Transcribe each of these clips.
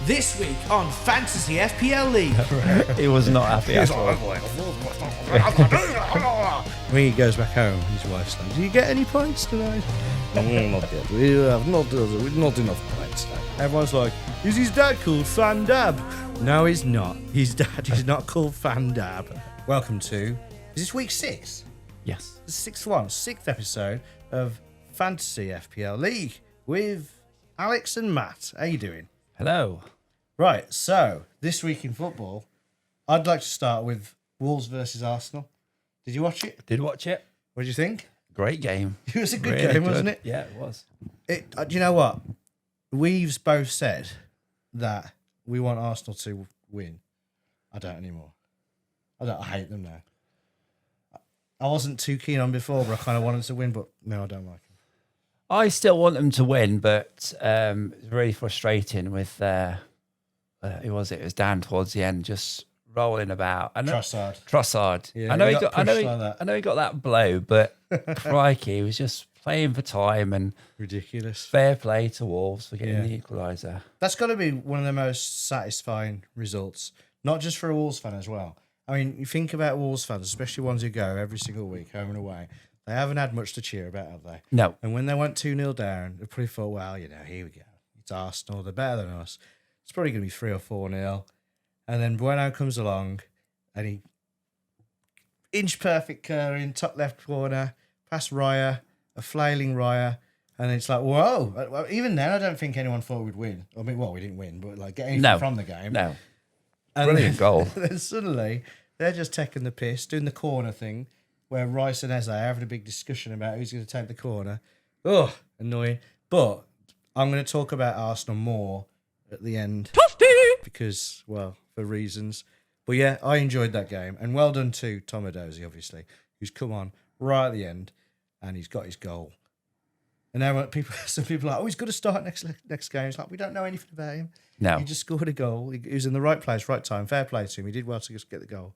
This week on Fantasy FPL League. He was not happy at all. When he goes back home, his wife's like, "Do you get any points tonight?" Not yet. We have not enough points now. Everyone's like, "Is his dad called Fandab?" No, he's not. His dad is not called Fandab. Welcome to, is this week 6? Yes. The sixth episode of Fantasy FPL League with Alex and Matt. How you doing? Hello. Right, so this week in football, I'd like to start with Wolves versus Arsenal. Did you watch it? Did watch it. What did you think? Great game. It was a good Really game, good. wasn't it? Yeah, it was. Do you know what? We've both said that we want Arsenal to win. I don't anymore. I hate them now. I wasn't too keen on before, but I kind of wanted to win, but no, I don't like them. I still want them to win, but it's really frustrating with who was it? It was Dan towards the end, just rolling about. Trossard. Yeah, I know he he got got. I know pushed he, like that. I know he got that blow, but crikey, he was just playing for time and Ridiculous. fair play to Wolves for getting Yeah. the equaliser. That's got to be one of the most satisfying results, not just for a Wolves fan as well. I mean, you think about Wolves fans, especially ones who go every single week, home and away. They haven't had much to cheer about, have they? No. And when they went 2-0 down, they probably thought, well, here we go. It's Arsenal. They're better than us. It's probably going to be 3 or 4-0. And then Bueno comes along and he inch perfect curling, top left corner, past Raya, a flailing Raya. And it's like, whoa. Even then, I don't think anyone thought we'd win. I mean, well, we didn't win, but like getting from the game. No. And Brilliant goal. Then suddenly, they're just taking the piss, doing the corner thing, where Rice and Eze are having a big discussion about who's going to take the corner. Ugh, annoying. But I'm going to talk about Arsenal more at the end. Because, well, for reasons. But yeah, I enjoyed that game. And well done to Tomadozi, obviously, who's come on right at the end and he's got his goal. And now some people are like, oh, he's got to start next game. It's like, we don't know anything about him. No. He just scored a goal. He was in the right place, right time. Fair play to him. He did well to just get the goal.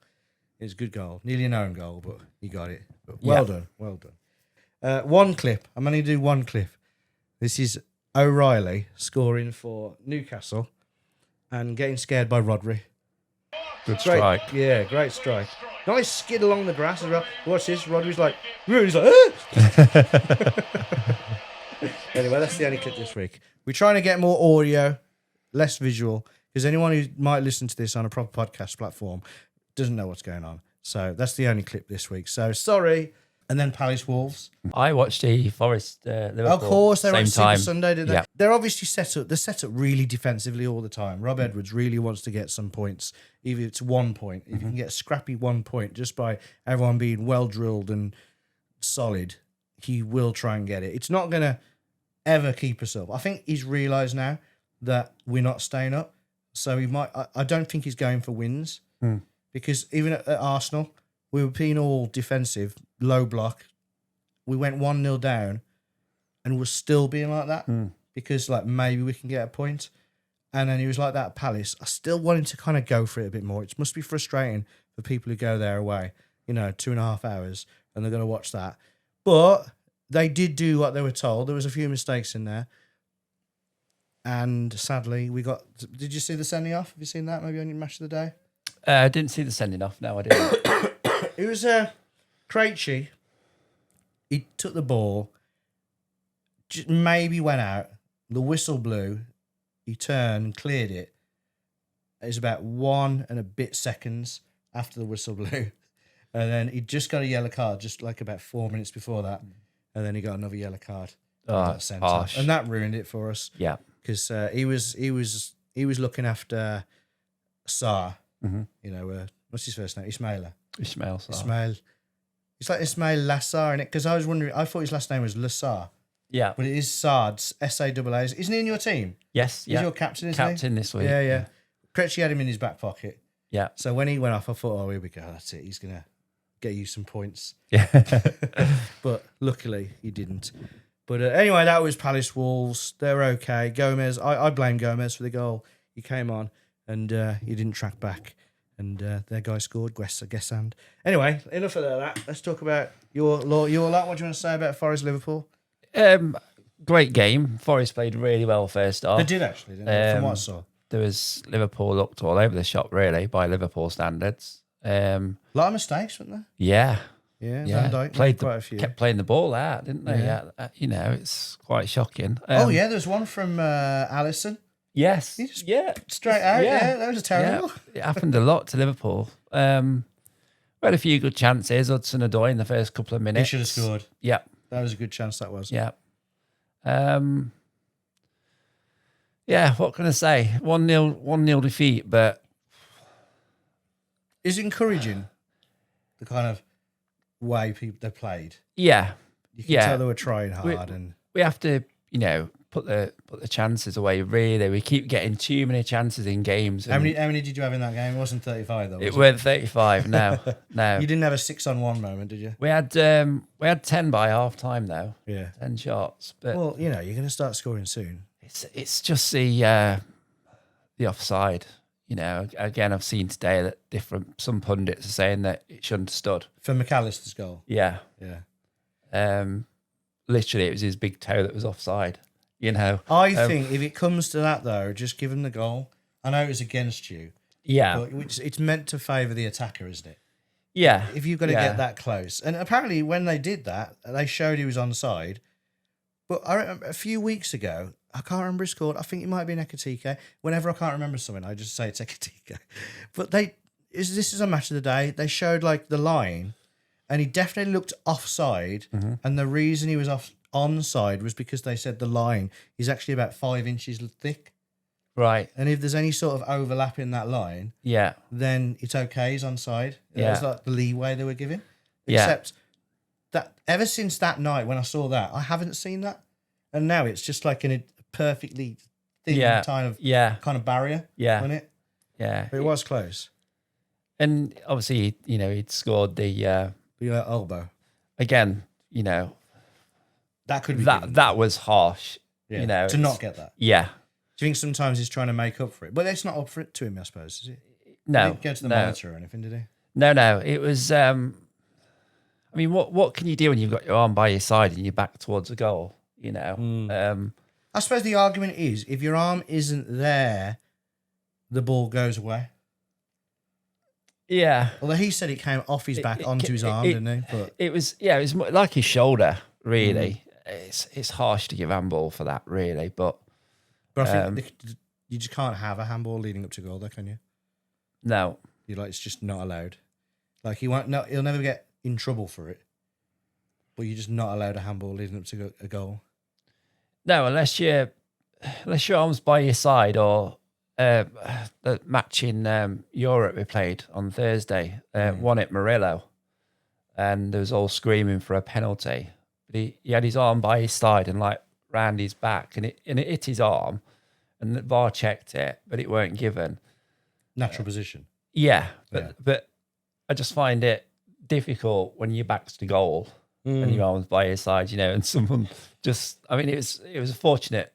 It was a good goal. Nearly an own goal, but he got it. But well done. Well done. One clip. I'm only going to do one clip. This is O'Reilly scoring for Newcastle and getting scared by Rodri. Good strike. Yeah, great strike. Nice skid along the grass as well. Watch this. Rodri's like, ah! Anyway, that's the only clip this week. We're trying to get more audio, less visual, because anyone who might listen to this on a proper podcast platform doesn't know what's going on. So that's the only clip this week. So sorry. And then Palace Wolves. I watched the Forest Liverpool. Of course, they were on same time. Super Sunday, didn't they? Yeah. They're obviously set up. They're set up really defensively all the time. Rob Edwards really wants to get some points, even if it's 1 point. If you can get a scrappy 1 point just by everyone being well drilled and solid, he will try and get it. It's not going to ever keep us up. I think he's realised now that we're not staying up. So he might. I don't think he's going for wins because even at Arsenal, we were being all defensive, low block. We went 1-0 down and we're still being like that because like maybe we can get a point. And then he was like that at Palace. I still wanted to kind of go for it a bit more. It must be frustrating for people who go there away, 2.5 hours and they're going to watch that. But they did do what they were told. There was a few mistakes in there. And sadly, we got... Did you see the sending off? Have you seen that maybe on your match of the day? I didn't see the sending off. No, I didn't. It was Krejci. He took the ball, just maybe went out. The whistle blew. He turned, cleared it. It was about 1 and a bit seconds after the whistle blew. And then he just got a yellow card, just like about 4 minutes before that. And then he got another yellow card. Harsh. And that ruined it for us. Yeah. Because he was looking after Sarr. What's his first name? Ismail. Ismail. It's like Ismail Lassar, innit? Because I was wondering, I thought his last name was Lassar. Yeah. But it is Sard, S-A-A-A. Isn't he in your team? Yes. He's Yeah. your captain, isn't he? Captain this week. Yeah. Krejci had him in his back pocket. Yeah. So when he went off, I thought, oh, here we go. That's it. He's going to get you some points. Yeah. But luckily, he didn't. But anyway, that was Palace Wolves. They're okay. Gomez, I blame Gomez for the goal. He came on and he didn't track back. And their guy scored, Guessand. Anyway, enough of that. Let's talk about your lot. What do you want to say about Forest Liverpool? Great game. Forest played really well first half. They did actually, didn't they? From what I saw. there was Liverpool looked all over the shop, really, by Liverpool standards. A lot of mistakes, weren't there? Yeah. Yeah, Yeah, Van Dijk quite a few. kept playing the ball out, didn't they? Yeah. It's quite shocking. Oh yeah, there's one from Alisson. Yes. He just Yeah. straight out. Yeah, that was terrible. Yeah. It happened a lot to Liverpool. We had a few good chances. Hudson-Odoi in the first couple of He minutes. should have scored. Yeah. That was a good chance. That was. Yeah. Yeah. What can I say? 1-0 defeat, but Is encouraging the kind of way they played. yeah. You can tell they were trying hard, and we have to, put the chances away. Really, we keep getting too many chances in games. How many did you have in that game? It wasn't 35 though. It weren't 35. No, no. You didn't have a 6-on-1 moment, did you? We had 10 by half time though. Yeah, 10 shots. But well, you're going to start scoring soon. it's just the offside. Again, I've seen today that some pundits are saying that it shouldn't have stood For McAllister's goal. Yeah. Literally, it was his big toe that was offside. I think if it comes to that though, just give him the goal. I know it was against you. Yeah, but it's meant to favour the attacker, isn't it? Yeah. If you've got to get that close, and apparently when they did that, they showed he was onside. But I remember a few weeks ago, I can't remember his score. I think it might have been Ekatike. Whenever I can't remember something, I just say it's Ekatike. But this is a match of the day. They showed like the line, and he definitely looked offside. Mm-hmm. And the reason he was onside was because they said the line is actually about 5 inches thick. Right. And if there's any sort of overlap in that line, then it's okay. He's onside. That's like the leeway they were giving. Except that ever since that night when I saw that, I haven't seen that, and now it's just like in a perfectly thin kind of barrier. Yeah. Wasn't it? Yeah. But it was close. And obviously, he'd scored the elbow again. That could be that was harsh. Yeah. To not get that. Yeah. Do you think sometimes he's trying to make up for it? But it's not up for it to him, I suppose, is it? No. He didn't go to the monitor or anything, did he? No. It was. I mean, what can you do when you've got your arm by your side and you're back towards a goal? I suppose the argument is if your arm isn't there, the ball goes away. Yeah. Although he said it came off his back onto his arm, didn't he? But it was like his shoulder. Really, it's harsh to give handball for that. Really, but I think you just can't have a handball leading up to goal, though, can you? No. It's just not allowed. Like he'll never get in trouble for it, but you're just not allowed a handball leading up to a goal. No, unless your arm's by your side, or the match in Europe we played on Thursday, won at Murillo, and there was all screaming for a penalty. But he had his arm by his side and like round his back, and it hit his arm, and the VAR checked it, but it weren't given. Natural position. Yeah, but I just find it difficult when your back's to goal and your arm's by your side, and someone just, I mean, it was fortunate,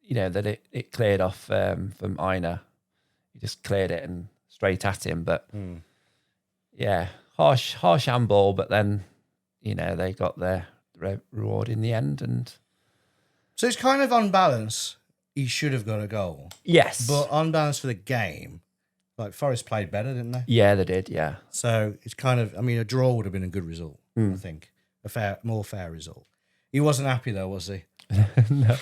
that it cleared off from Aina. He just cleared it and straight at him. But harsh handball, but then, they got their reward in the end. And so it's kind of on balance. He should have got a goal. Yes. But on balance for the game, like Forest played better, didn't they? Yeah, they did, yeah. So it's kind of, I mean, a draw would have been a good result, I think. More fair result. He wasn't happy though, was he? No,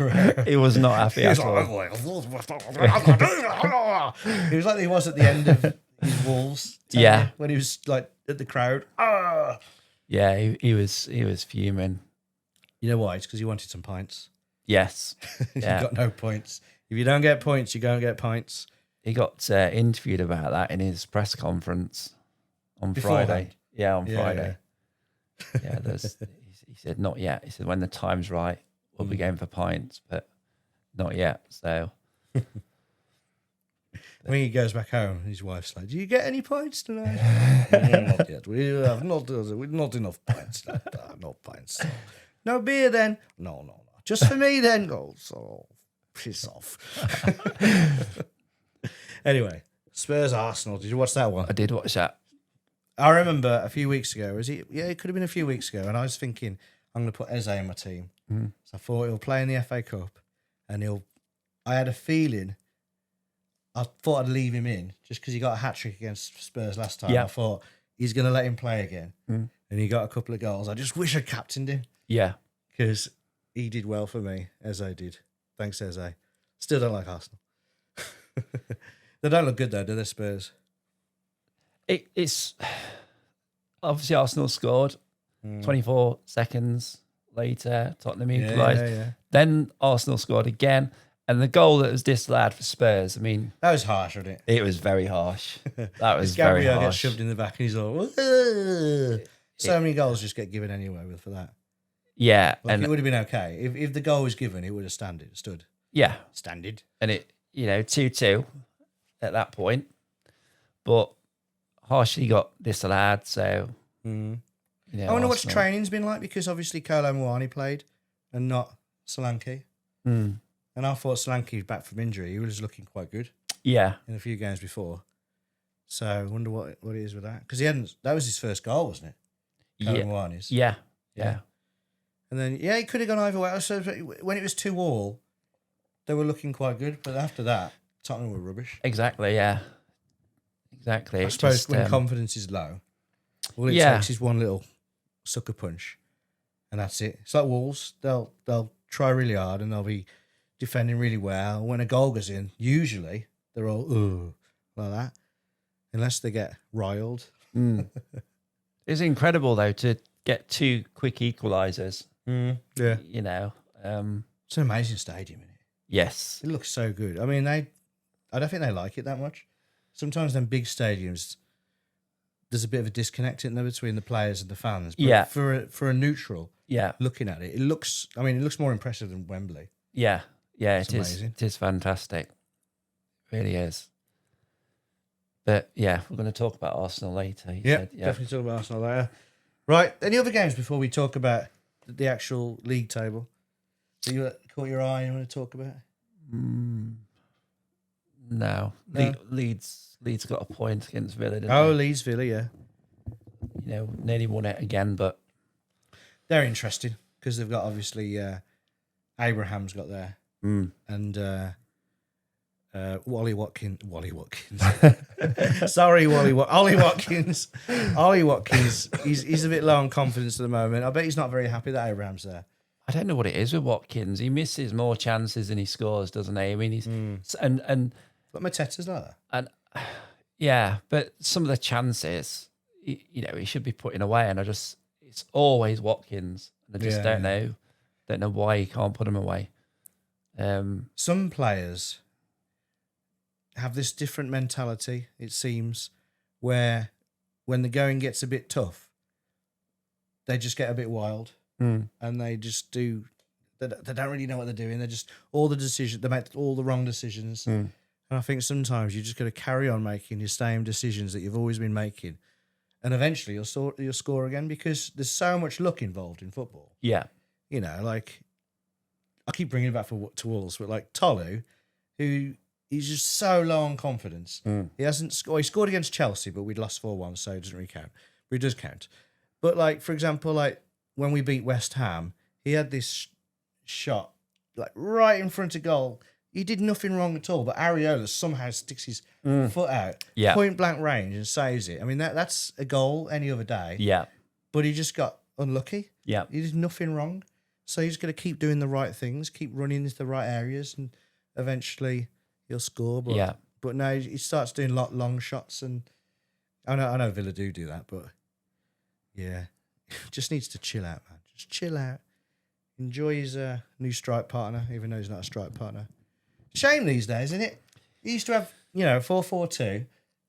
he was not happy at all. He was like he was at the end of his Wolves. When he was like at the crowd. Yeah, he was fuming. You know why? It's because he wanted some pints. Yes. You've got no points. If you don't get points, you don't get pints. He got interviewed about that in his press conference on Friday. Yeah, on Friday. Yeah, he said, not yet. He said, when the time's right, we'll be going for pints, but not yet. So when he goes back home, his wife's like, do you get any pints tonight? Not yet. We have not enough pints. No pints. No beer then? No. Just for me then? Oh, so piss off. Anyway, Spurs Arsenal. Did you watch that one? I did watch that. I remember a few weeks ago. It could have been a few weeks ago, and I was thinking I'm going to put Eze in my team. So I thought he'll play in the FA Cup, and I had a feeling I thought I'd leave him in just because he got a hat-trick against Spurs last time. Yeah. I thought he's going to let him play again. And he got a couple of goals. I just wish I captained him Yeah. because he did well for me, Eze did. Thanks, Eze. Still don't like Arsenal. They don't look good, though, do they, Spurs? It's obviously Arsenal scored 24 seconds later. Tottenham equalised. Yeah. Then Arsenal scored again. And the goal that was disallowed for Spurs, I mean... That was harsh, wasn't it? It was very harsh. That was very Gabriel harsh. gets shoved in the back and he's all... "Ugh." So many goals just get given anyway for that. Yeah. Like, and it would have been okay. If the goal was given, it would have stood. Yeah. Standard. And it, 2-2 at that point. But harshly got disallowed, so... I wonder what training's been like because obviously Kolo Muani played and not Solanke. And I thought Solanke was back from injury. He was looking quite good Yeah. in a few games before. So I wonder what it is with that. Because that was his first goal, wasn't it? Kolo Muani's. Yeah. And then, he could have gone either way. So when it was 2-2, they were looking quite good. But after that, Tottenham were rubbish. Exactly, yeah. Exactly. I suppose when confidence is low, all it takes is one little sucker punch. And that's it. It's like Wolves. They'll try really hard and they'll be defending really well. When a goal goes in, usually they're all like that, unless they get riled. It's incredible though to get 2 quick equalisers. Yeah, it's an amazing stadium, isn't it? Yes, It looks so good. I mean, I don't think they like it that much. Sometimes them big stadiums, there's a bit of a disconnect in there between the players and the fans. But for a neutral, looking at it, it looks more impressive than Wembley. Yeah, It's it is. amazing. It is fantastic. It really is. But yeah, we're going to talk about Arsenal later. Definitely talk about Arsenal later. Right, any other games before we talk about the actual league table that you caught your eye and want to talk about? No. Leeds got a point against Villa, didn't Oh, they? Leeds Villa, yeah. Nearly won it again, but They're interesting because they've got obviously Abraham's got there and Ollie Watkins. Sorry, Ollie Watkins. Ollie Watkins, he's a bit low on confidence at the moment. I bet he's not very happy that Abraham's there. I don't know what it is with Watkins. He misses more chances than he scores, doesn't he? I mean, he's and But Mateta's like that. And yeah, but some of the chances, he should be putting away, and it's always Watkins. And I just don't know why he can't put him away. Some players have this different mentality, it seems, where when the going gets a bit tough, they just get a bit wild and they just do. They don't really know what they're doing. They just they make all the wrong decisions. And I think sometimes you just got to carry on making the same decisions that you've always been making, and eventually you'll score again because there's so much luck involved in football. Yeah, like I keep bringing it back to Wolves, but like Tolu, who he's just so low on confidence. He hasn't scored. He scored against Chelsea, but we'd lost 4-1, so it doesn't really count. But it does count. But like for example, like when we beat West Ham, he had this shot like right in front of goal. He did nothing wrong at all, but Areola somehow sticks his foot out, point blank range, and saves it. I mean, that's a goal any other day. Yeah. But he just got unlucky. Yeah. He did nothing wrong. So he's going to keep doing the right things, keep running into the right areas, and eventually he'll score. But, but no, he starts doing long shots, and I know Villa do that, but yeah, just needs to chill out, man. Just chill out. Enjoy his new strike partner, even though he's not a strike partner. Shame these days, isn't it? He used to have, 4-4-2.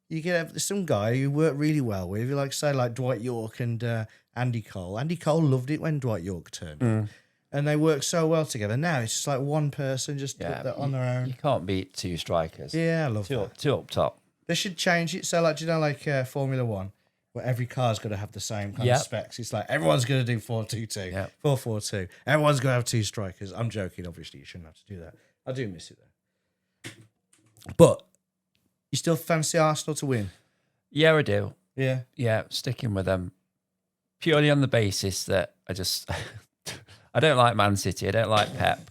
You could have some guy who worked really well with, like Dwight York and Andy Cole. Andy Cole loved it when Dwight York turned. And they worked so well together. Now it's just like one person just on their own. You can't beat 2 strikers. Yeah, I love that. Two up top. They should change it. So, Formula One, where every car's got to have the same kind of specs. It's like everyone's going to do 4-2-2, 4-4-2. Everyone's going to have 2 strikers. I'm joking. Obviously, you shouldn't have to do that. I do miss it, though. But you still fancy Arsenal to win? Yeah, I do. Yeah. Yeah, sticking with them. Purely on the basis that I don't like Man City. I don't like Pep.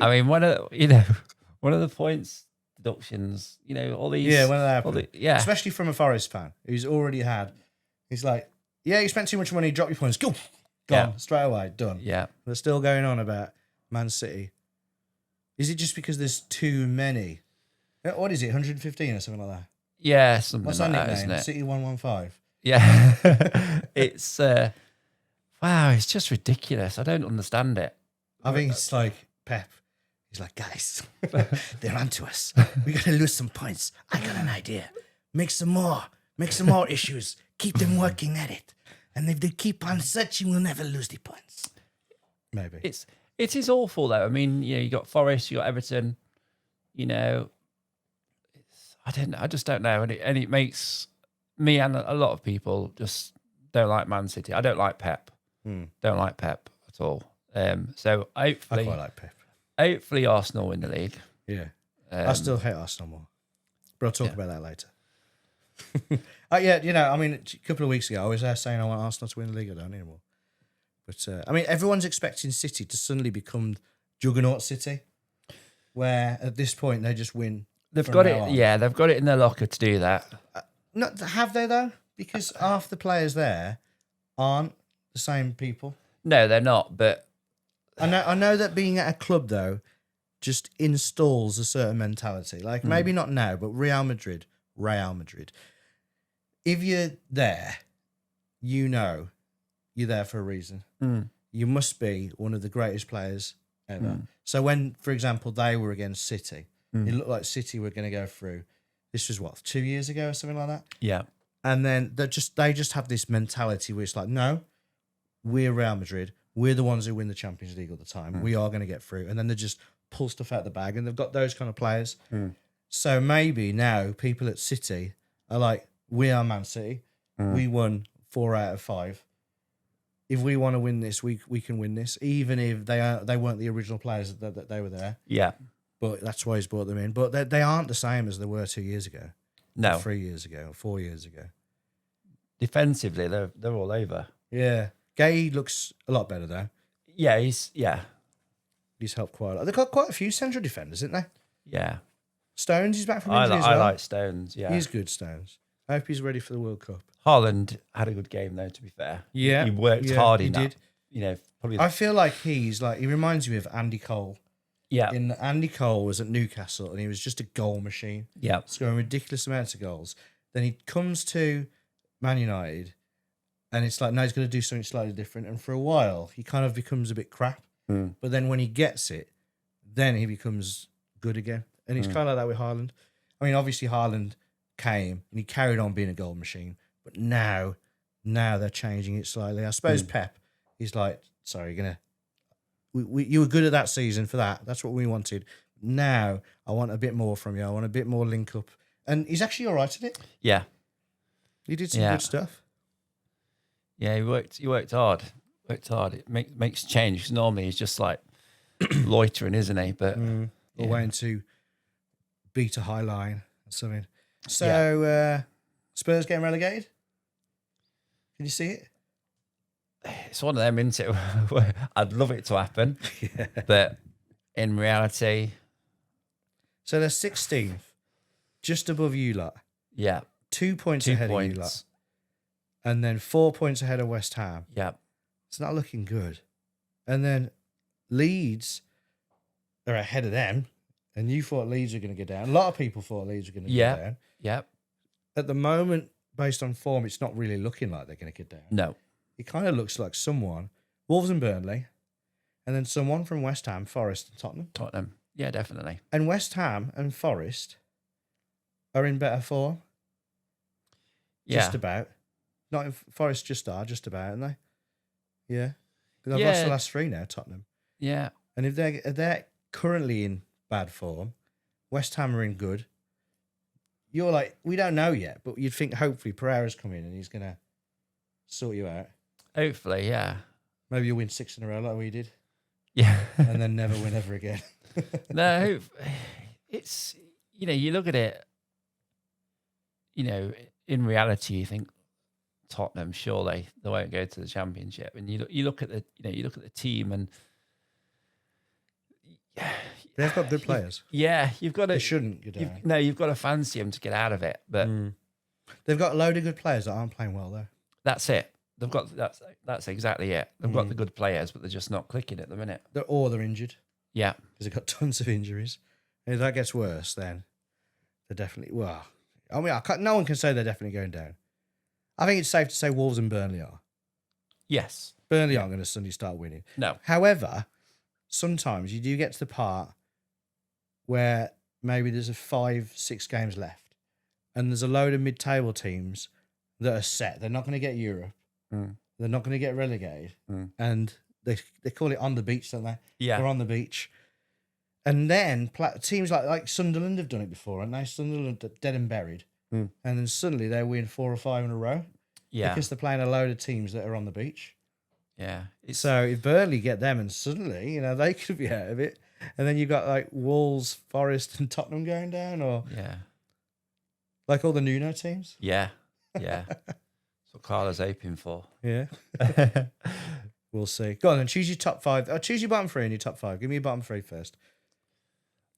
I mean, one of the points deductions. You know, all these. Yeah, when that happened. Yeah, Especially from a Forest fan who's already had. He's like, yeah, you spent too much money, drop your points, go, gone, straight away, done. Yeah. They're still going on about Man City. Is it just because there's too many? What is it, 115 or something like that? Yeah, something What's like that that, nickname? isn't it? City 115. Yeah. It's, wow, it's just ridiculous. I don't understand it. I think it's like Pep. He's like, guys, they're onto us. We got to lose some points. I got an idea. Make some more issues. Keep them working at it. And if they keep on searching, we'll never lose the points. Maybe. It is awful though. I mean, you got Forest, you got Everton, you know, I just don't know. And it makes me and a lot of people just don't like Man City. I don't like Pep. Don't like Pep at all. So hopefully, I quite like Pep. Hopefully Arsenal win the league. Yeah. I still hate Arsenal more. But I'll talk about that later. Yeah, you know, I mean, a couple of weeks ago, I was saying I want Arsenal to win the league. I don't anymore. But, I mean, everyone's expecting City to suddenly become Juggernaut City, where at this point they just win. They've got it. Yeah, they've got it in their locker to do that. Not have they, though? Because half the players there aren't the same people. No, they're not. But I know that being at a club, though, just installs a certain mentality. Like, maybe not now, but Real Madrid. If you're there, you know you're there for a reason. You must be one of the greatest players ever. So when, for example, they were against City, it looked like City were going to go through. This was what, 2 years ago or something like that? Yeah. And then they just have this mentality where it's like, no, we're Real Madrid. We're the ones who win the Champions League all the time. We are going to get through. And then they just pull stuff out the bag, and they've got those kind of players. So maybe now people at City are like, we are Man City. We won 4 out of 5. If we want to win this, we can win this, even if they weren't the original players that they were there. Yeah. But that's why he's brought them in. But they aren't the same as they were 2 years ago. No. Or 3 years ago, or 4 years ago. Defensively, they're all over. Yeah. Gay looks a lot better, though. Yeah, he's helped quite a lot. They've got quite a few central defenders, haven't they? Yeah. Stones, he's back from injury as well. I like Stones, yeah. He's good, Stones. I hope he's ready for the World Cup. Haaland had a good game, though, to be fair. Yeah. He worked hard in he that. Did. You know, probably. I feel like he reminds me of Andy Cole. Yeah. Andy Cole was at Newcastle and he was just a goal machine. Yeah. Scoring ridiculous amounts of goals. Then he comes to Man United and it's like, no, he's going to do something slightly different. And for a while, he kind of becomes a bit crap. But then when he gets it, then he becomes good again. And he's kind of like that with Haaland. I mean, obviously Haaland came and he carried on being a goal machine. But now they're changing it slightly. I suppose Pep, he's like, sorry, you're going to... you were good at that season for that. That's what we wanted. Now I want a bit more from you. I want a bit more link up. And he's actually all right at it. Yeah. He did some good stuff. Yeah, he worked hard. It makes change. Because normally he's just like loitering, isn't he? But or waiting to beat a high line or something. So Spurs getting relegated? Can you see it? It's one of them, isn't it? I'd love it to happen. But in reality... So they're 16th, just above you lot. Yeah. 2 points ahead of you lot. And then 4 points ahead of West Ham. Yeah. It's not looking good. And then Leeds are ahead of them. And you thought Leeds were going to go down. A lot of people thought Leeds were going to go down. Yeah. At the moment, based on form, it's not really looking like they're going to get down. No. It kind of looks like someone, Wolves and Burnley, and then someone from West Ham, Forest and Tottenham. Tottenham. Yeah, definitely. And West Ham and Forest are in better form. Yeah. Just about. Not in Forest just about, aren't they? Yeah. They've lost the last 3 now, Tottenham. Yeah. And if they're currently in bad form, West Ham are in good. You're like, we don't know yet, but you'd think hopefully Pereira's come in and he's going to sort you out. Hopefully, yeah. Maybe you'll win 6 in a row like we did. Yeah. And then never win ever again. No, it's, you look at it, in reality, you think Tottenham, surely they won't go to the Championship. And you look at the, you look at the team and They've got good players. Yeah, you've got to. They shouldn't go down. You've got to fancy them to get out of it. But They've got a load of good players that aren't playing well, though. that's it. They've got that's exactly it. They've got the good players, but they're just not clicking at the minute. They're injured. Yeah, Because they've got tons of injuries. And if that gets worse, then they're definitely... Well, I mean, no one can say they're definitely going down. I think it's safe to say Wolves and Burnley are. yes, Burnley aren't going to suddenly start winning. no, However, sometimes you do get to the part where maybe there's 5-6 games left and there's a load of mid-table teams that are set. They're not going to get Europe. They're not going to get relegated. And they call it on the beach, don't they? Yeah. They're on the beach. And then teams like Sunderland have done it before, and they Sunderland are dead and buried. And then suddenly they win 4 or 5 in a row. yeah, Because they're playing a load of teams that are on the beach. yeah. So if Burnley get them and suddenly, they could be out of it. And then you've got like Wolves, Forest and Tottenham going down, or yeah, like all the Nuno teams. yeah, yeah. That's what Carla's hoping for. Yeah. We'll see. Go on then, choose your top 5. Or choose your bottom 3 and your top 5. Give me your bottom 3 first.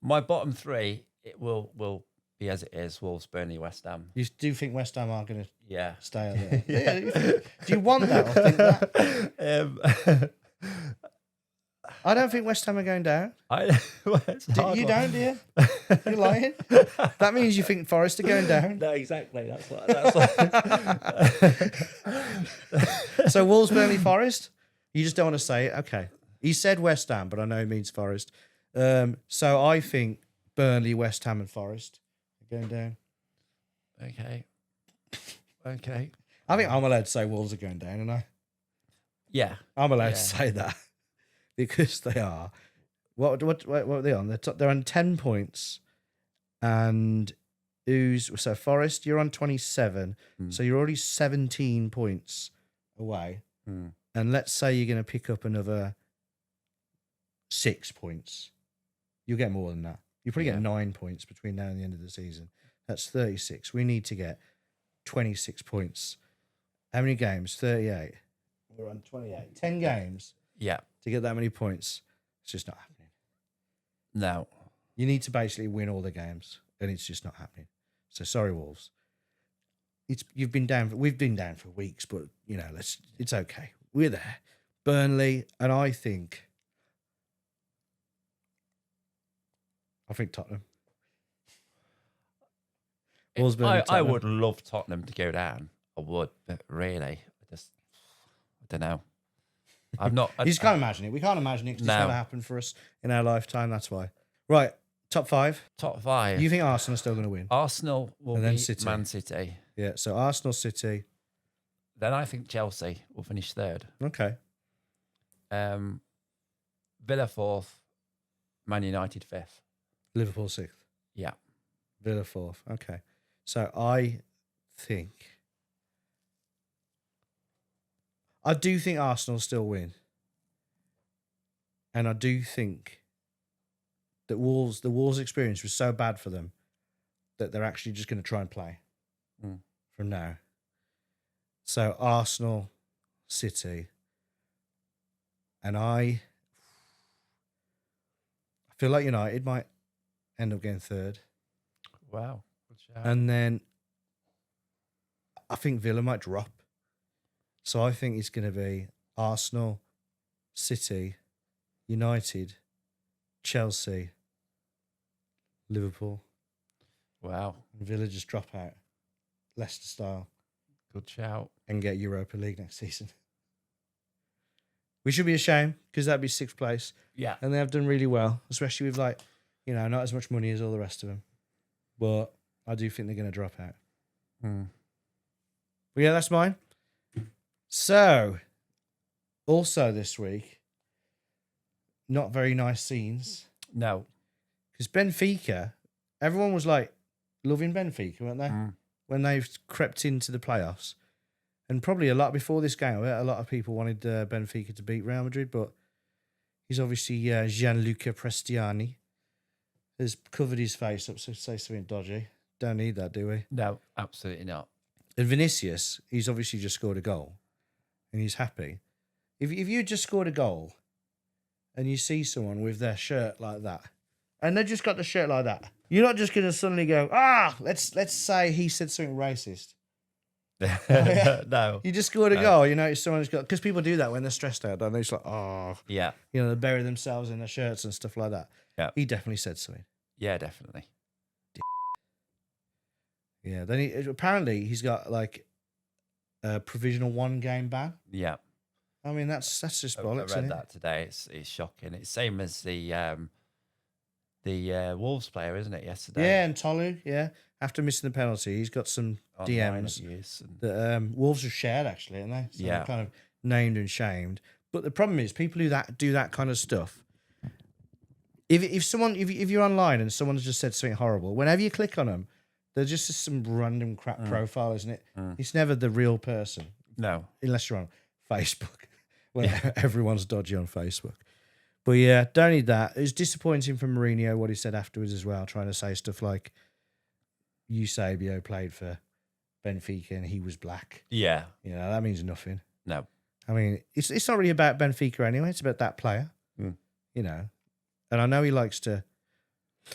My bottom 3, it will be as it is: Wolves, Burnley, West Ham. You do think West Ham are going to Yeah, stay out there? Yeah. Do you want that or think that? I don't think West Ham are going down. You don't, do you? You're lying. That means you think Forest are going down. No, exactly. That's what. So Wolves, Burnley, Forest. You just don't want to say it. Okay. He said West Ham, but I know he means Forest. So I think Burnley, West Ham, and Forest are going down. Okay. I think I'm allowed to say Wolves are going down, and Yeah. I'm allowed to say that because they are. What are they on? They're on 10 points, and so Forest, you're on 27, so you're already 17 points away. And let's say you're going to pick up another 6 points. You'll get more than that. You probably get 9 points between now and the end of the season. That's 36. We need to get 26 points. How many games? 38. We're on 28. 10 games. Yeah. To get that many points. It's just not happening. No. You need to basically win all the games, and it's just not happening. So sorry, Wolves. We've been down for weeks, but it's okay. We're there. Burnley, and I think Tottenham. Wolves, Burnley, I Tottenham. would love Tottenham to go down. I would, but really, I don't know. I've not. You just can't imagine it. We can't imagine it because it's No. never happened for us in our lifetime. That's why. Right, top 5. Top 5. You think Arsenal are still going to win? Arsenal will And then beat City. Man City. Yeah. So Arsenal, City. Then I think Chelsea will finish 3rd. Okay. Villa 4th. Man United 5th. Liverpool 6th. Yeah. Villa 4th. Okay. So I do think Arsenal still win. And I do think that the Wolves experience was so bad for them that they're actually just going to try and play from now. So Arsenal, City, and I feel like United might end up getting 3rd. Wow. Good shout. And then I think Villa might drop. So I think it's going to be Arsenal, City, United, Chelsea, Liverpool. Wow. And Villa just drop out. Leicester style. Good shout. And get Europa League next season. We should be ashamed because that'd be 6th place. Yeah. And they have done really well, especially with not as much money as all the rest of them. But I do think they're going to drop out. But yeah, that's mine. So, also this week, not very nice scenes. No. Because Benfica, everyone was loving Benfica, weren't they? When they've crept into the playoffs. And probably a lot before this game, a lot of people wanted Benfica to beat Real Madrid, but he's obviously Gianluca Prestiani has covered his face up, so say something dodgy. Don't need that, do we? No, absolutely not. And Vinicius, he's obviously just scored a goal and he's happy. If you just scored a goal and you see someone with their shirt like that and they just got the shirt like that. You're not just going to suddenly go, let's say he said something racist. No. You just scored a goal, you know, someone's got, because people do that when they're stressed out, don't they? It's like, Yeah. you know, they bury themselves in their shirts and stuff like that. Yeah. He definitely said something. Yeah, definitely. Yeah. Then apparently he's got like a provisional 1 game ban. Yeah. I mean, that's just bollocks. I read that today. It's shocking. It's same as the Wolves player, isn't it? Yesterday. Yeah, and Tolu. Yeah, after missing the penalty, he's got some Online DMs abuse and... that Wolves have shared actually, haven't they? So Yeah. they're kind of named and shamed. But the problem is, people who do that kind of stuff. If you're online and someone's just said something horrible, whenever you click on them, they're just some random crap profile, isn't it? It's never the real person. No. Unless you're on Facebook. Well, everyone's dodgy on Facebook. But yeah, don't need that. It was disappointing from Mourinho what he said afterwards as well, trying to say stuff like, Eusebio played for Benfica and he was black. Yeah. You know, that means nothing. No. I mean, it's not really about Benfica anyway. It's about that player. You know. And I know he likes to...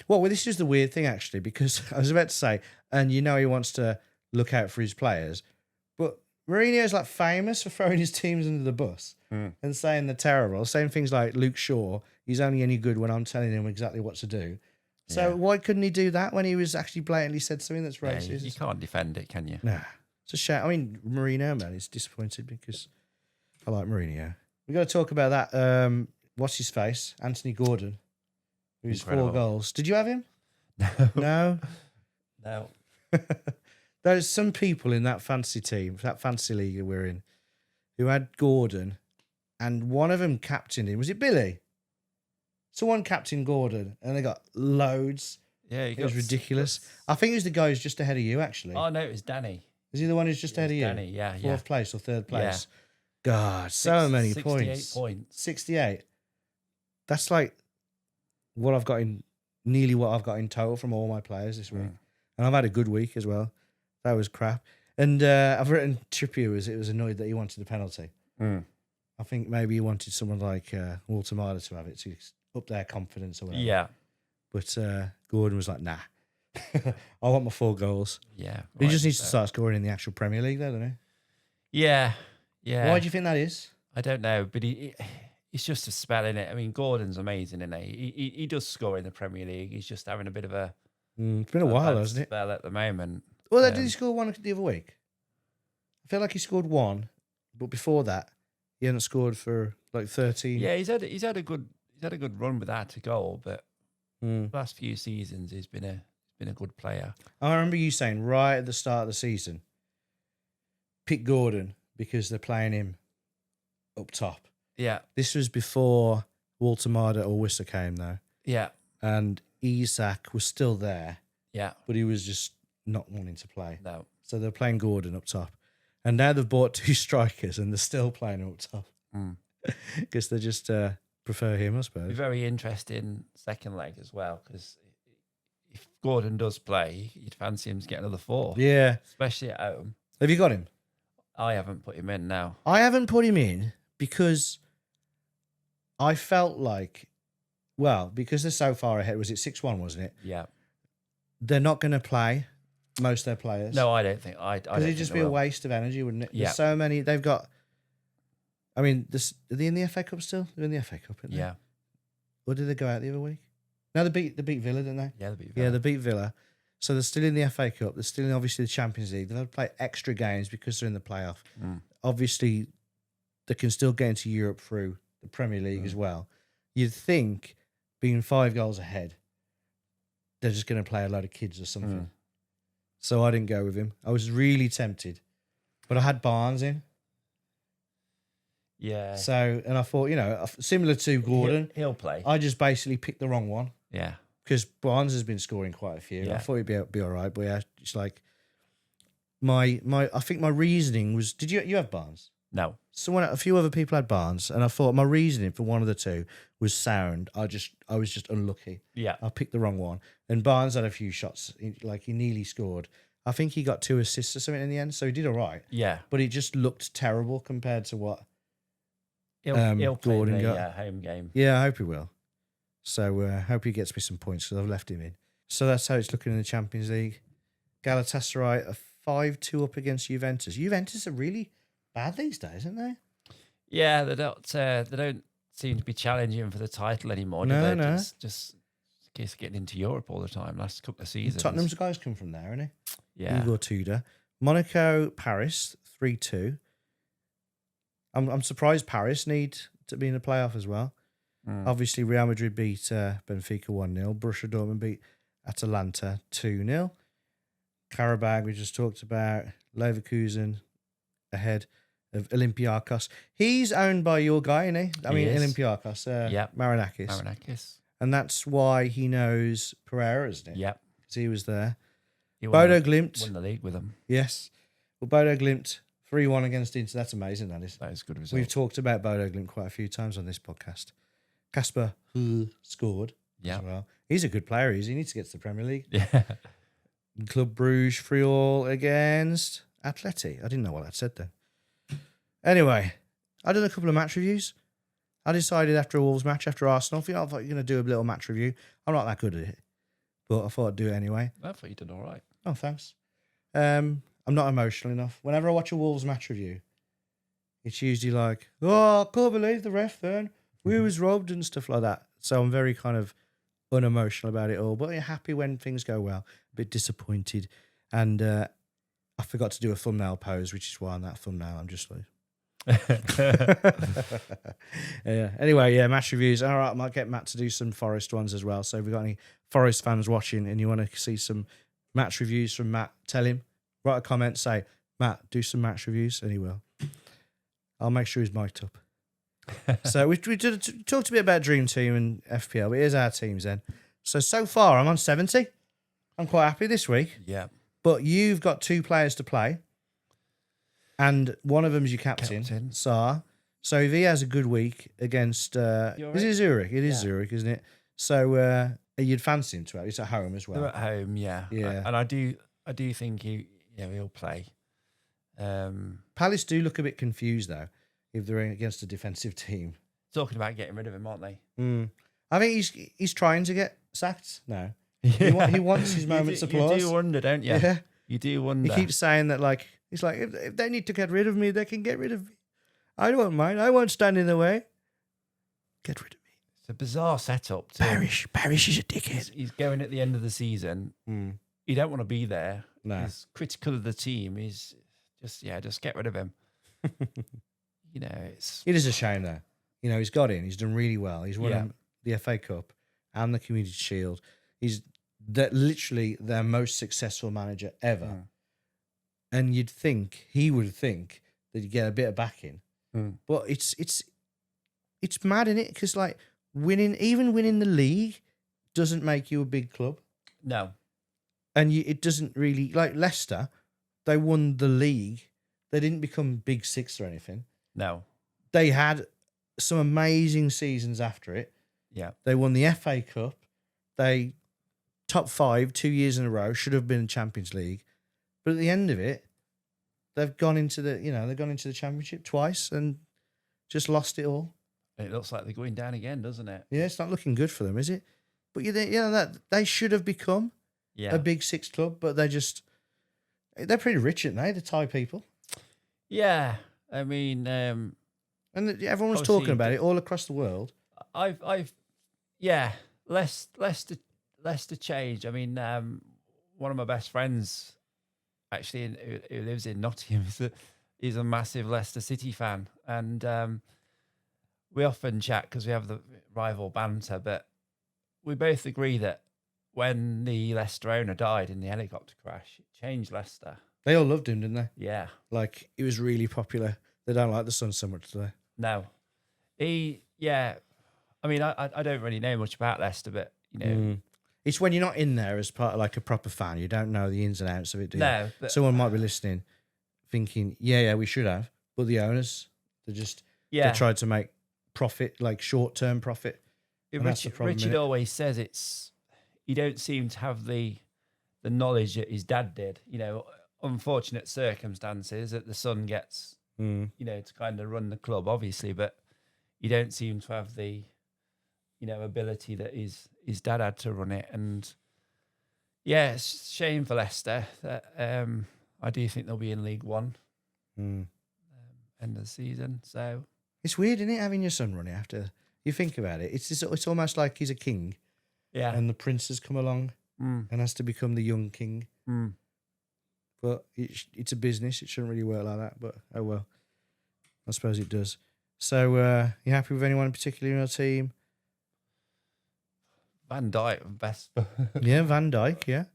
Well, this is the weird thing, actually, because I was about to say, and you know he wants to look out for his players, but Mourinho's like famous for throwing his teams under the bus and saying they're terrible, saying things like Luke Shaw, he's only any good when I'm telling him exactly what to do. So why couldn't he do that when he was actually blatantly said something that's racist? You can't defend it, can you? Nah. It's a shame. I mean, Mourinho, man, is disappointed because I like Mourinho. We've got to talk about that. What's his face? Anthony Gordon. Who's 4 goals. Did you have him? No? No. There's some people in that fantasy team, that fantasy league that we're in, who had Gordon, and one of them captained him. Was it Billy? Someone captained Gordon, and they got loads. Yeah, it was ridiculous. I think it was the guy who's just ahead of you, actually. Oh, no, it was Danny. Is he the one who's just ahead of you? Danny, yeah. 4th place or 3rd place? Yeah. God, so many 68 points. 68. That's like what I've got in, nearly what I've got in total from all my players this week. And I've had a good week as well. That was crap. And I've written Trippier as it was annoyed that he wanted the penalty. I think maybe he wanted someone like Walter Marder to have it to up their confidence or whatever. Yeah. But Gordon was like, nah. I want my 4 goals. Yeah. He just needs to start scoring in the actual Premier League, though, doesn't he? Yeah. Yeah. Why do you think that is? I don't know, but it's just a spell in it. I mean, Gordon's amazing, isn't he? He does score in the Premier League. He's just having a bit of a... It's been a while, hasn't it? Spell at the moment. Well, did he score 1 the other week? I feel like he scored 1, but before that, he hadn't scored for like 13. Yeah, he's had a good run with that to goal, but the last few seasons he's been a good player. I remember you saying right at the start of the season, pick Gordon because they're playing him up top. Yeah. This was before Walter Marder or Worcester came, though. Yeah. And Isak was still there. Yeah. But he was just not wanting to play. No. So they're playing Gordon up top. And now they've bought 2 strikers and they're still playing him up top. Because they just prefer him, I suppose. Be very interesting second leg as well, because if Gordon does play, you'd fancy him to get another 4. Yeah. Especially at home. Have you got him? I haven't put him in now. I haven't put him in because I felt like, well, because they're so far ahead, was it 6-1, wasn't it? Yeah. They're not going to play most of their players. No, I don't think. Because it'd just be a waste of energy, wouldn't it? Yeah. There's so many. They've got, I mean, are they in the FA Cup still? They're in the FA Cup, aren't they? Yeah. Or did they go out the other week? No, they beat Villa, didn't they? Yeah, they beat Villa. Yeah, they beat Villa. So they're still in the FA Cup. They're still in, obviously, the Champions League. They'll have to play extra games because they're in the playoff. Obviously, they can still get into Europe through the Premier League as well. You'd think, being 5 goals ahead, they're just going to play a load of kids or something. So I didn't go with him. I was really tempted. But I had Barnes in. Yeah. So, and I thought, you know, similar to Gordon, He'll play. I just basically picked the wrong one. Yeah. Because Barnes has been scoring quite a few. Yeah. I thought he'd be all right. But yeah, it's like, I think my reasoning was, did you have Barnes? No. A few other people had Barnes, and I thought my reasoning for one of the 2 was sound. I was just unlucky. Yeah. I picked the wrong one. And Barnes had a few shots, he nearly scored. I think he got 2 assists or something in the end, so he did all right. Yeah. But it just looked terrible compared to what He'll play Gordon the got. home game. Yeah, I hope he will. So hope he gets me some points because I've left him in. So that's how it's looking in the Champions League. Galatasaray are 5-2 up against Juventus. Juventus are really bad these days, aren't they? Yeah, they don't seem to be challenging for the title anymore. No, do they? no. Just getting into Europe all the time. Last couple of seasons. Tottenham's guys come from there, isn't he? Yeah. Igor Tudor. Monaco, Paris, 3-2. I'm surprised Paris need to be in the playoff as well. Obviously, Real Madrid beat Benfica 1-0. Borussia Dortmund beat Atalanta 2-0. Karabag, we just talked about. Leverkusen ahead of Olympiakos. He's owned by your guy, isn't he? I mean, is. Olympiakos, Yep. Marinakis. Marinakis. And that's why he knows Pereira, isn't it? Yep. Because he was there. He Bodo Glimt. won the league with them. Yes. Well, Bodo Glimt, 3-1 against Inter. That's amazing, that is. That is a good result. We've talked about Bodo Glimt quite a few times on this podcast. Kasper scored as well. He's a good player. He needs to get to the Premier League. Yeah. Club Brugge 3-3 against Atleti. I didn't know what that said then. Anyway, I did a couple of match reviews. I decided after a Wolves match, after Arsenal, I thought you're going to do a little match review. I'm not that good at it, but I thought I'd do it anyway. I thought you did all right. Oh, thanks. I'm not emotional enough. Whenever I watch a Wolves match review, it's usually like, oh, I can't believe the ref then. We was robbed and stuff like that. So I'm very kind of unemotional about it all, but you're happy when things go well. A bit disappointed. And I forgot to do a thumbnail pose, which is why on that thumbnail I'm just like... yeah. Anyway, yeah, match reviews. All right, I might get Matt to do some Forest ones as well. So if we've got any Forest fans watching and you want to see some match reviews from Matt, tell him, write a comment, say, Matt, do some match reviews, and he will. I'll make sure he's mic'd up. So we talked a bit about Dream Team and FPL, but here's our teams then. So far I'm on 70. I'm quite happy this week. Yeah. But you've got 2 players to play. And one of them's your captain. Saar. So if he has a good week against... is it Zurich? It is Zurich, isn't it? So you'd fancy him to have. It's at home as well. They're at home, yeah. Yeah. And I do think he'll play. Palace do look a bit confused, though, if they're against a defensive team. Talking about getting rid of him, aren't they? I think he's trying to get sacked now. Yeah. He wants his moments of applause. You do wonder, don't you? Yeah. You do wonder. He keeps saying that, like, he's like, if they need to get rid of me, they can get rid of me. I don't mind. I won't stand in the way. Get rid of me. It's a bizarre setup. Parish is a dickhead. He's going at the end of the season. You don't want to be there. No. He's critical of the team. He's just get rid of him. It is a shame, though. He's got in. He's done really well. He's won the FA Cup and the Community Shield. He's literally their most successful manager ever. And he would think that he'd get a bit of backing. But it's mad, isn't it? Because like winning the league doesn't make you a big club. No. And it doesn't really, like Leicester, they won the league. They didn't become Big Six or anything. No. They had some amazing seasons after it. Yeah. They won the FA Cup. They top 5 2 years in a row, should have been Champions League. But at the end of it, they've gone into the Championship twice and just lost it all. It looks like they're going down again, doesn't it? Yeah, it's not looking good for them, is it? But that they should have become a Big Six club, but they're pretty rich, aren't they? The Thai people. Yeah, I mean, and everyone was talking about it all across the world. Leicester change. I mean, one of my best friends, actually, who lives in Nottingham, is a massive Leicester City fan, and we often chat because we have the rival banter. But we both agree that when the Leicester owner died in the helicopter crash, it changed Leicester. They all loved him, didn't they? Yeah, like he was really popular. They don't like the Sun so much today. No, I mean, I don't really know much about Leicester, but it's when you're not in there as part of like a proper fan. You don't know the ins and outs of it, do you? No. But someone might be listening, thinking, yeah, we should have, but the owners, they tried to make profit, like short-term profit. Richard always says you don't seem to have the knowledge that his dad did. Unfortunate circumstances that the son gets, to kind of run the club, obviously, but you don't seem to have the ability that his dad had to run it. And yeah, it's a shame for Leicester that I do think they'll be in League One end of the season. So it's weird, isn't it, having your son run it after you think about it? It's almost like he's a king, and the prince has come along and has to become the young king. But it's a business; it shouldn't really work like that. But oh well, I suppose it does. So you happy with anyone in particular in your team? Van Dijk, best. Yeah, Van Dijk. Yeah,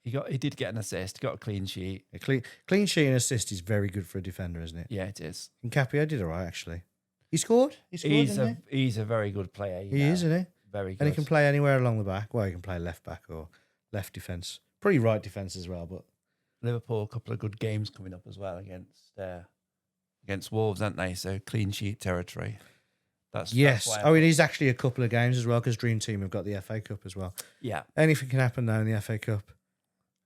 he did get an assist, got a clean sheet. a clean sheet and assist is very good for a defender, isn't it? Yeah, it is. And Capio did all right actually. He scored. He's a very good player. He is, isn't he? Very good. And he can play anywhere along the back. Well, he can play left back or left defence. Probably right defence as well. But Liverpool, a couple of good games coming up as well against Wolves, aren't they? So clean sheet territory. That's why it is actually a couple of games as well because Dream Team have got the FA Cup as well. Yeah. Anything can happen though in the FA Cup.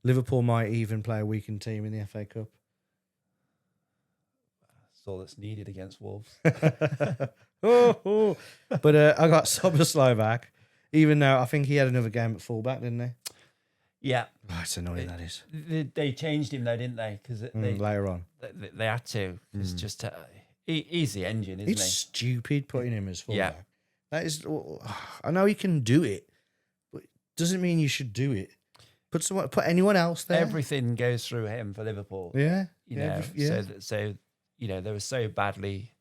Liverpool might even play a weakened team in the FA Cup. That's all that's needed against Wolves. But I got Soboslai back, even though I think he had another game at fullback, didn't he? Yeah. Oh, it's annoying, that is. They changed him though, didn't they? Because later on. They had to. It's just he's the engine, isn't It's stupid putting him as fullback. Yeah. That is. I know he can do it, but it doesn't mean you should do it. Put anyone else there. Everything goes through him for Liverpool. Yeah. So they were so badly.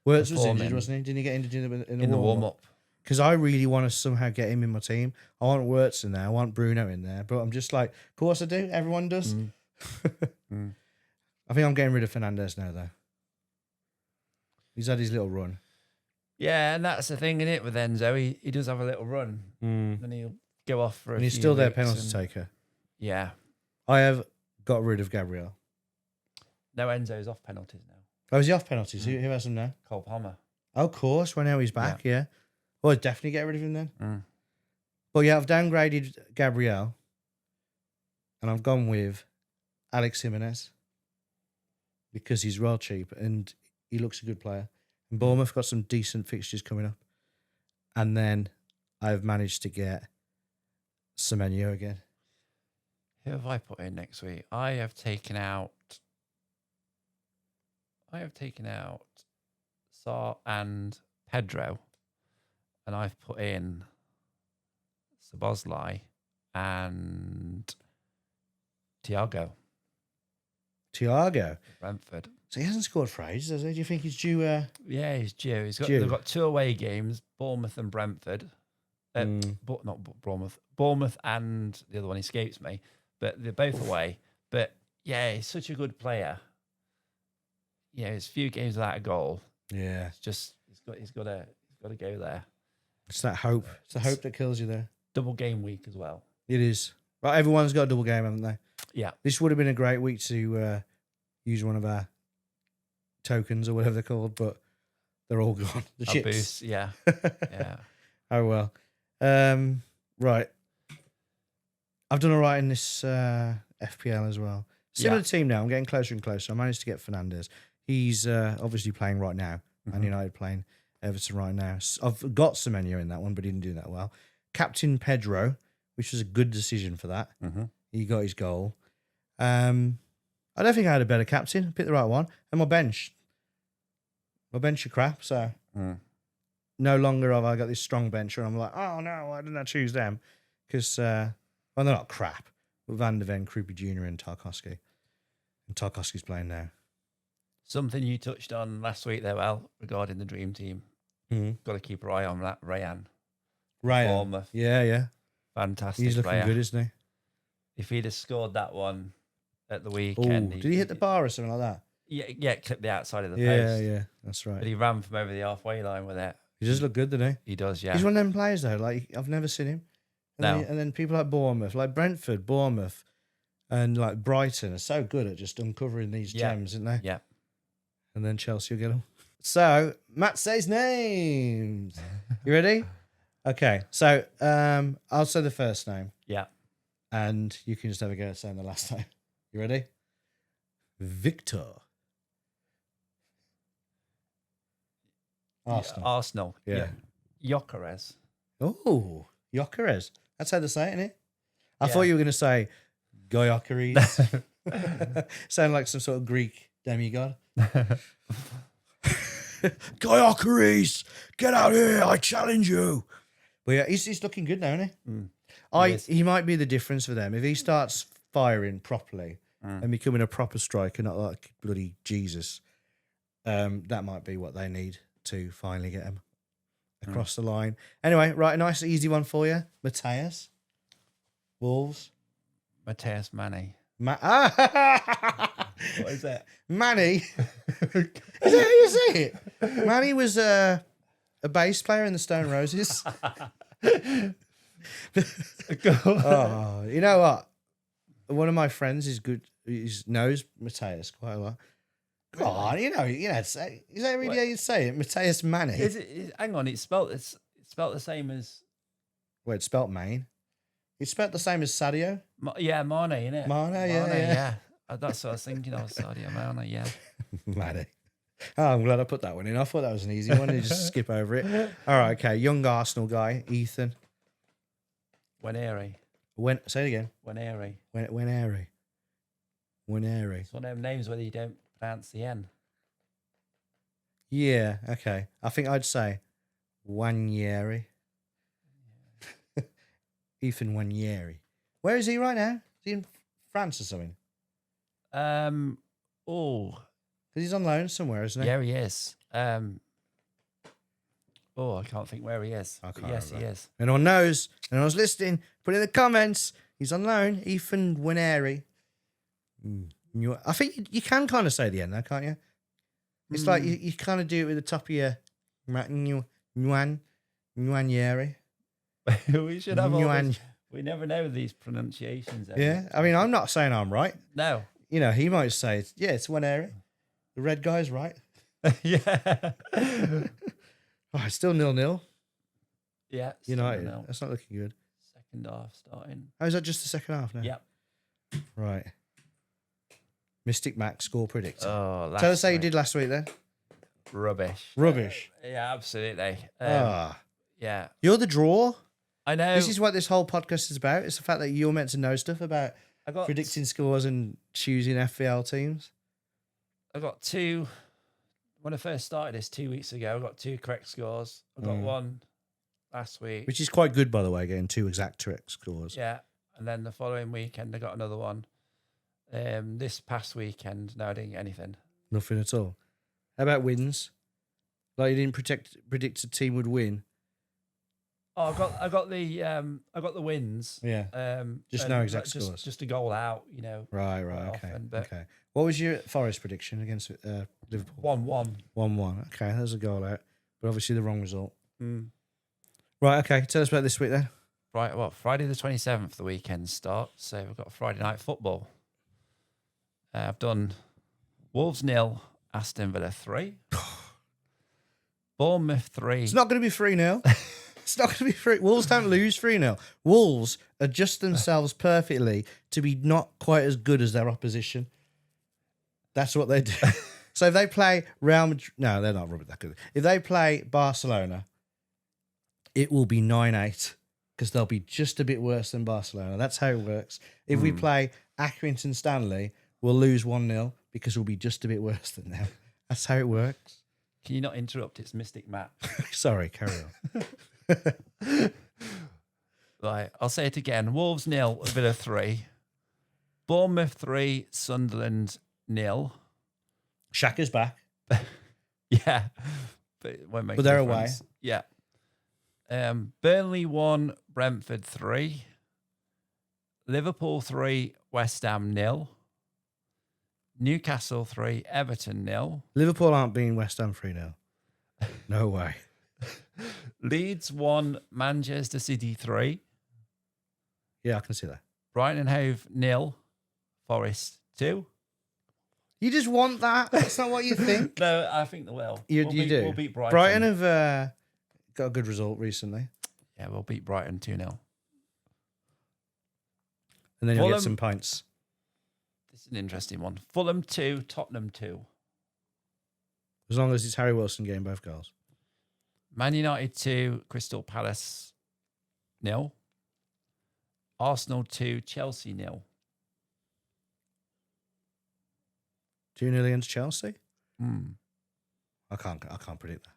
Wirtz was injured, wasn't he? Didn't he get injured in the warm up? Because I really want to somehow get him in my team. I want Wirtz in there. I want Bruno in there. But I'm just like, of course I do. Everyone does. I think I'm getting rid of Fernandes now, though. He's had his little run. Yeah, and that's the thing, isn't it, with Enzo? He does have a little run. And he'll go off for a few he's still their weeks penalty taker. Yeah. I have got rid of Gabriel. No, Enzo's off penalties now. Oh, is he off penalties? Who has him now? Cole Palmer. Oh, of course. Well, now he's back, yeah. Well, I'd definitely get rid of him then. But yeah, I've downgraded Gabriel and I've gone with Alex Jimenez because he's real cheap and he looks a good player. And Bournemouth got some decent fixtures coming up. And then I've managed to get Semenyo again. Who have I put in next week? I have taken out Sarr and Pedro. And I've put in Szoboszlai and Thiago. Brentford. So he hasn't scored for ages, has he? Do you think he's due? Yeah, he's due. They've got 2 away games, Bournemouth and Brentford. Not Bournemouth. Bournemouth and the other one escapes me. But they're both away. But yeah, he's such a good player. Yeah, it's a few games without a goal. Yeah. It's just he's got to go there. It's that hope. It's the hope that kills you there. Double game week as well. It is. Well, everyone's got a double game, haven't they? Yeah. This would have been a great week to use one of our tokens or whatever they're called, but they're all gone. The chips. Boost, yeah. Yeah. Oh, well. Right. I've done all right in this FPL as well. Similar team now. I'm getting closer and closer. I managed to get Fernandes. He's obviously playing right now. Man United playing Everton right now. I've got Semenyo in that one, but he didn't do that well. Captain Pedro, which was a good decision for that. He got his goal. I don't think I had a better captain. I picked the right one. And my bench are crap, so no longer have I got this strong bench where I'm like, oh no, why didn't I choose them? Because, they're not crap. But Van der Ven, Krupi Jr. and Tarkowski. And Tarkowski's playing now. Something you touched on last week there, Al, regarding the Dream Team. Got to keep an eye on that, Rayan. Bournemouth. Yeah. Fantastic He's looking player. good, isn't he? If he'd have scored that one at the weekend. Did he hit the bar or something like that? Yeah, clipped the outside of the post. Yeah, that's right. But he ran from over the halfway line with it. He does look good, doesn't he? He does, yeah. He's one of them players, though. Like, I've never seen him. And then people like Bournemouth, like Brentford, Bournemouth, and like Brighton are so good at just uncovering these gems, isn't they? Yeah. And then Chelsea will get them. So, Matt says names. You ready? Okay. So, I'll say the first name. Yeah. And you can just have a go at saying the last name. You ready? Victor. Arsenal. Arsenal. Yeah. Gyökeres. Oh, Gyökeres. That's how they say it, isn't it? I Yeah. thought you were going to say Gyökeres. Sound like some sort of Greek demigod. Gyökeres, get out here! I challenge you. But yeah, he's looking good now, isn't he? He might be the difference for them if he starts firing properly and becoming a proper striker, not like bloody Jesus. That might be what they need to finally get him across the line. Anyway, right, a nice easy one for you, Mateus. Wolves. Mateus Manny. What is that? Manny. Is that how you say it? Manny was a bass player in the Stone Roses. Oh, you know what? One of my friends is good. He knows Mateus quite a lot. Come on, you know. Say, is that really how you say it? Mateus Manny. Hang on, it's spelt the same as. Well, it's spelt Maine. It's spelt the same as Sadio. Mane, isn't it? Mane, yeah. That's what I was thinking of. Sadio Mane, yeah. Mane. Oh, I'm glad I put that one in. I thought that was an easy one. You just skip over it. All right, okay. Young Arsenal guy, Ethan. Waneri. Say it again. Waneri. Waneri. It's one of them names where you don't pronounce the N. Yeah, okay. I think I'd say Waneri. Ethan Waneri. Where is he right now? Is he in France or something? Because he's on loan somewhere, isn't he? Yeah, he is. I can't think where he is. Yes, he is. Anyone knows? Anyone's listening? Put in the comments. He's on loan. Ethan Waneri. I think you can kind of say the end there, can't you? It's like you kind of do it with the top of your Waneri. We should have all this. We never know these pronunciations. Yeah, I mean, I'm not saying I'm right. No. You know, he might say, it's Waneri. The red guy's right. Yeah. It's still 0-0. Yeah. United. That's not looking good. Second half starting. Oh, is that just the second half now? Yep. Right. Mystic Max score predictor. Oh, tell us how you did last week then. Rubbish. Yeah, absolutely. Yeah. You're the draw. I know. This is what this whole podcast is about. It's the fact that you're meant to know stuff about predicting scores and choosing FPL teams. I got two. When I first started this 2 weeks ago, I got two correct scores. I got one last week. Which is quite good, by the way, getting two exact correct scores. Yeah. And then the following weekend, I got another one. This past weekend, no, I didn't get anything. Nothing at all. How about wins? Like you didn't predict a team would win. Oh, I got the wins. Yeah. Just no exact scores. Just a goal out, you know. Right. Okay. Okay. What was your Forest prediction against Liverpool? 1-1. 1-1. Okay, there's a goal out, but obviously the wrong result. Right. Okay. Tell us about this week then. Right. Well, Friday the 27th, the weekend starts. So we've got Friday night football. I've done Wolves 0, Aston Villa 3, Bournemouth 3. It's not going to be 3-0. It's not going to be 3. Wolves don't lose 3-0. Wolves adjust themselves perfectly to be not quite as good as their opposition. That's what they do. So if they play Real Madrid, no, they're not that good. If they play Barcelona, it will be 9-8 because they'll be just a bit worse than Barcelona. That's how it works. If we play Accrington Stanley, we'll lose 1-0 because we'll be just a bit worse than them. That's how it works. Can you not interrupt? It's Mystic Matt. Sorry, carry on. Right, I'll say it again. Wolves 0, Villa 3. Bournemouth 3, Sunderland 0. Shaka's back. Yeah. But it won't make they're difference. away. Yeah. Burnley 1, Brentford 3. Liverpool 3, West Ham 0. Newcastle 3, Everton 0. Liverpool aren't being West Ham 3-0. No way. Leeds 1, Manchester City 3. Yeah, I can see that. Brighton and Hove 0, Forest 2. You just want that? That's not what you think? No, I think they will. You do? We'll beat Brighton. Brighton have got a good result recently. Yeah, we'll beat Brighton 2-0. And then you'll get some points. This is an interesting one. Fulham 2, Tottenham 2. As long as it's Harry Wilson getting both goals. Man United 2, Crystal Palace 0. Arsenal 2, Chelsea 0. 2-0 against Chelsea. Mm. I can't predict that.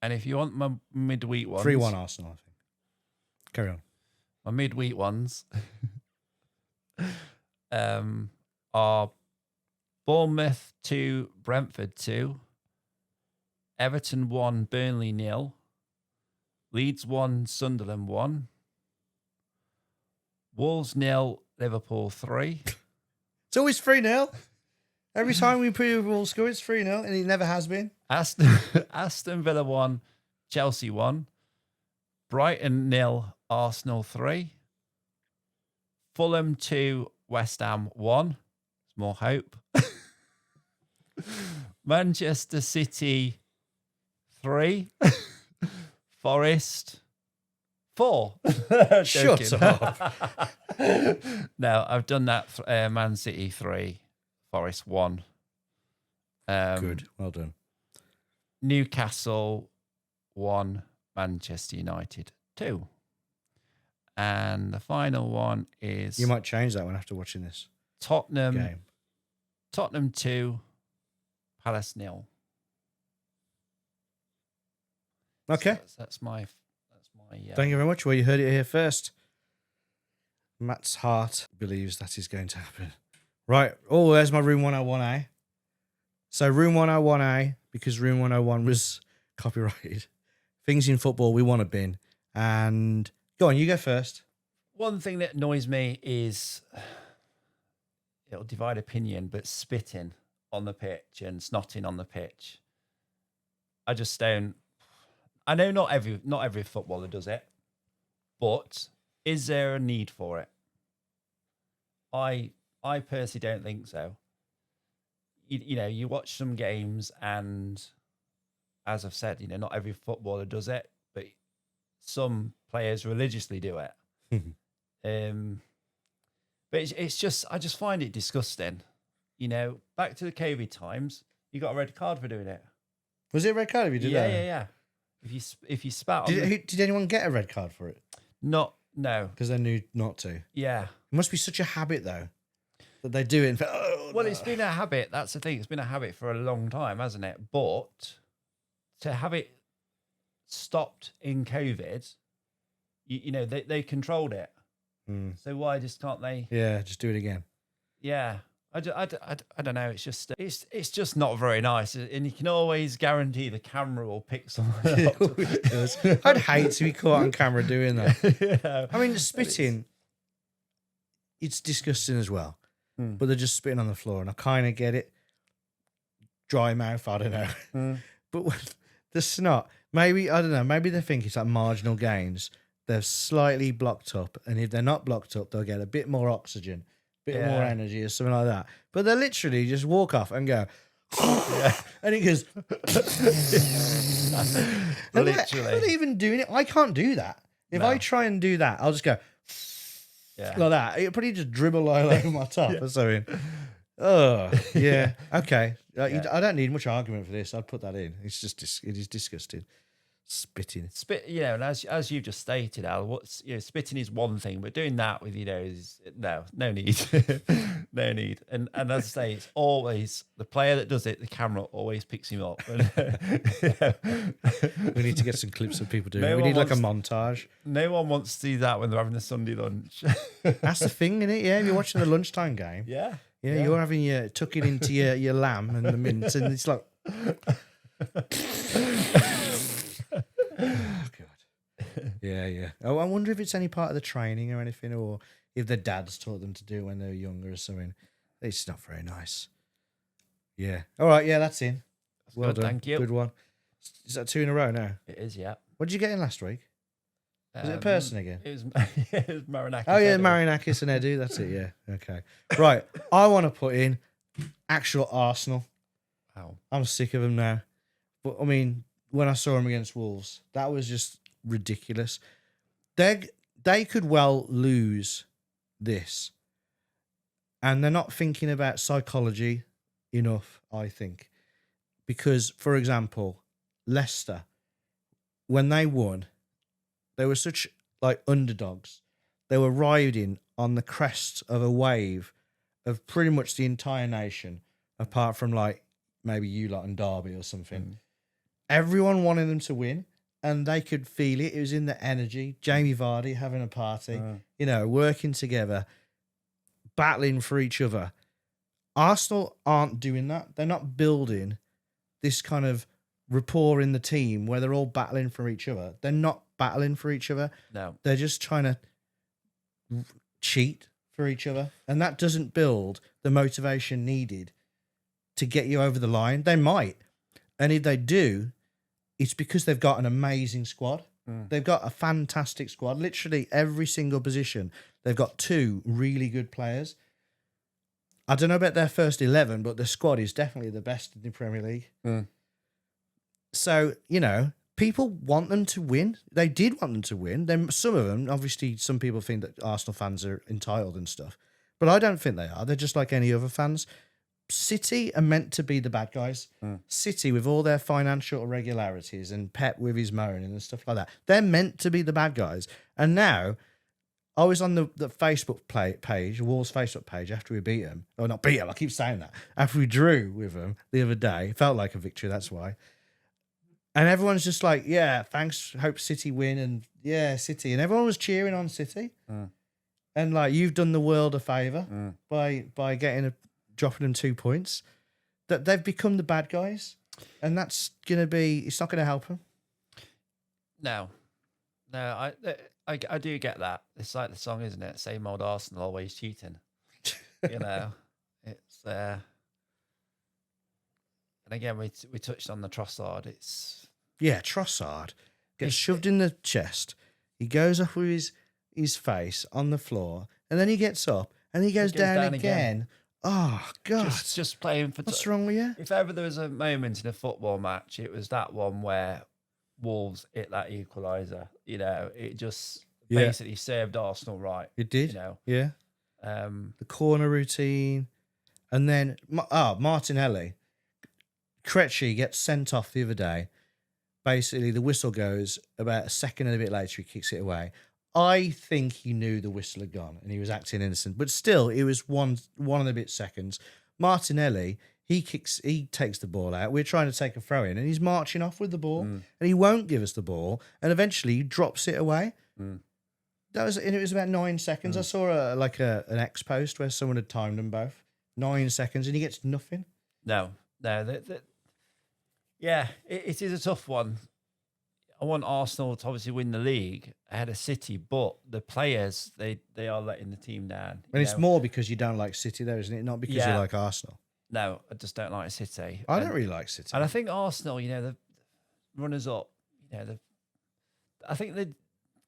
And if you want my midweek ones, 3-1 Arsenal, I think. Carry on. my midweek ones are Bournemouth 2, Brentford 2, Everton 1, Burnley 0, Leeds 1, Sunderland 1, Wolves 0, Liverpool 3. It's always 3-0. Every time we put a Wolves score, it's 3-0, and it never has been. Aston Villa 1, Chelsea 1, Brighton 0, Arsenal 3, Fulham 2, West Ham 1. There's more hope. Manchester City 3, Forest 4. Shut up. No, I've done that. Man City 3, Forest 1. Good. Well done. Newcastle 1, Manchester United 2. And the final one is You might change that one after watching this Tottenham game. 2, Palace 0. Okay. So that's my Thank you very much. Well, you heard it here first. Matt's heart believes that is going to happen. Right. Oh, there's my Room 101A. So Room 101A, because Room 101 was copyrighted. Things in football we want to bin. And go on, you go first. One thing that annoys me is, it'll divide opinion, but spitting on the pitch and snotting on the pitch. I just don't. I know not every footballer does it, but is there a need for it? I personally don't think so. You know, you watch some games, and as I've said, not every footballer does it, but some players religiously do it. But it's just, I just find it disgusting. Back to the COVID times, you got a red card for doing it. Was it a red card if you did that? Yeah. If you spat on Did anyone get a red card for it? no. Because they knew not to. Yeah. It must be such a habit, though, that they do it. Well, it's been a habit. That's the thing. It's been a habit for a long time, hasn't it? But to have it stopped in COVID, they controlled it. So why can't they? Yeah, just do it again. Yeah. I don't know. It's just not very nice, and you can always guarantee the camera will pick something up. It does. I'd hate to be caught on camera doing that. Yeah. I mean, spitting, it's disgusting as well. But they're just spitting on the floor, and I kind of get it. Dry mouth, I don't know. But the snot, maybe, I don't know, maybe they think it's like marginal gains. They're slightly blocked up, and if they're not blocked up, they'll get a bit more oxygen. Bit more energy or something like that. But they literally just walk off and go, and it goes, literally. I'm not even doing it. I can't do that. If I try and do that, I'll just go like that. It'll probably just dribble all over my top or something. Oh, yeah. Okay. I don't need much argument for this. I'd put that in. It's just, it is disgusting. Spitting. And as you've just stated, Al, spitting is one thing, but doing that with is no need, no need. And as I say, it's always the player that does it. The camera always picks him up. And, We need to get some clips of people doing it. We need like a montage. No one wants to see that when they're having a Sunday lunch. That's the thing, innit? Yeah, if you're watching a lunchtime game. Yeah, you're having tucking into your lamb and the mince, and it's like. Oh, God. Yeah. Oh, I wonder if it's any part of the training or anything, or if their dads taught them to do it when they were younger or something. It's not very nice. Yeah. All right. Yeah, that's in. Well good, done. thank you. Good one. Is that 2 in a row now? It is. Yeah. What did you get in last week? Was it a person again? It was Marinakis. Oh, yeah, Marinakis and Edu. That's it. Yeah. Okay. Right. I want to put in actual Arsenal. Wow. I'm sick of them now. But, I mean, when I saw them against Wolves, that was just ridiculous. They could well lose this. And they're not thinking about psychology enough, I think. Because, for example, Leicester, when they won, They were such like underdogs. They were riding on the crest of a wave of pretty much the entire nation, apart from like maybe you lot and Derby or something. Everyone wanted them to win, and they could feel it. It was in the energy. Jamie Vardy having a party, working together, battling for each other. Arsenal aren't doing that. They're not building this kind of rapport in the team where they're all battling for each other. They're not battling for each other. No. They're just trying to cheat for each other. And that doesn't build the motivation needed to get you over the line. They might. And if they do, it's because they've got an amazing squad. They've got a fantastic squad. Literally every single position. They've got 2 really good players. I don't know about their first 11, but the squad is definitely the best in the Premier League. So, people want them to win. They did want them to win. Then some of them, obviously, some people think that Arsenal fans are entitled and stuff, but I don't think they are. They're just like any other fans. City are meant to be the bad guys. City, with all their financial irregularities and Pep with his moaning and stuff like that, they're meant to be the bad guys. And now, I was on the Facebook page, Wolves Facebook page, after we beat them. Oh, not beat them, I keep saying that. After we drew with them the other day. It felt like a victory, that's why. And everyone's just like, yeah, thanks, hope City win, and yeah, City. And everyone was cheering on City. And like, you've done the world a favour by dropping them 2 points. That they've become the bad guys. And that's going to be, it's not going to help them. No, I do get that. It's like the song, isn't it? Same old Arsenal, always cheating. It's and again we touched on the Trossard. Trossard gets shoved in the chest. He goes up with his face on the floor, and then he gets up and he goes down again. Oh God! Just playing for. What's wrong with you? If ever there was a moment in a football match, it was that one where Wolves hit that equaliser. It just basically served Arsenal right. It did. Yeah. The corner routine, and then Martinelli, Krejci gets sent off the other day. Basically, the whistle goes about a second and a bit later. He kicks it away. I think he knew the whistle had gone and he was acting innocent, but still, it was one and a bit seconds. Martinelli, he takes the ball out. We're trying to take a throw in, and he's marching off with the ball, and he won't give us the ball, and eventually he drops it away. It was about 9 seconds. I saw an X post where someone had timed them both 9 seconds, and he gets nothing. No. Yeah, it is a tough one. I want Arsenal to obviously win the league ahead of City, but the players, they are letting the team down. And it's more because you don't like City, though, isn't it? Not because you like Arsenal. No, I just don't like City. I don't really like City. And I think Arsenal, the runners-up, I think they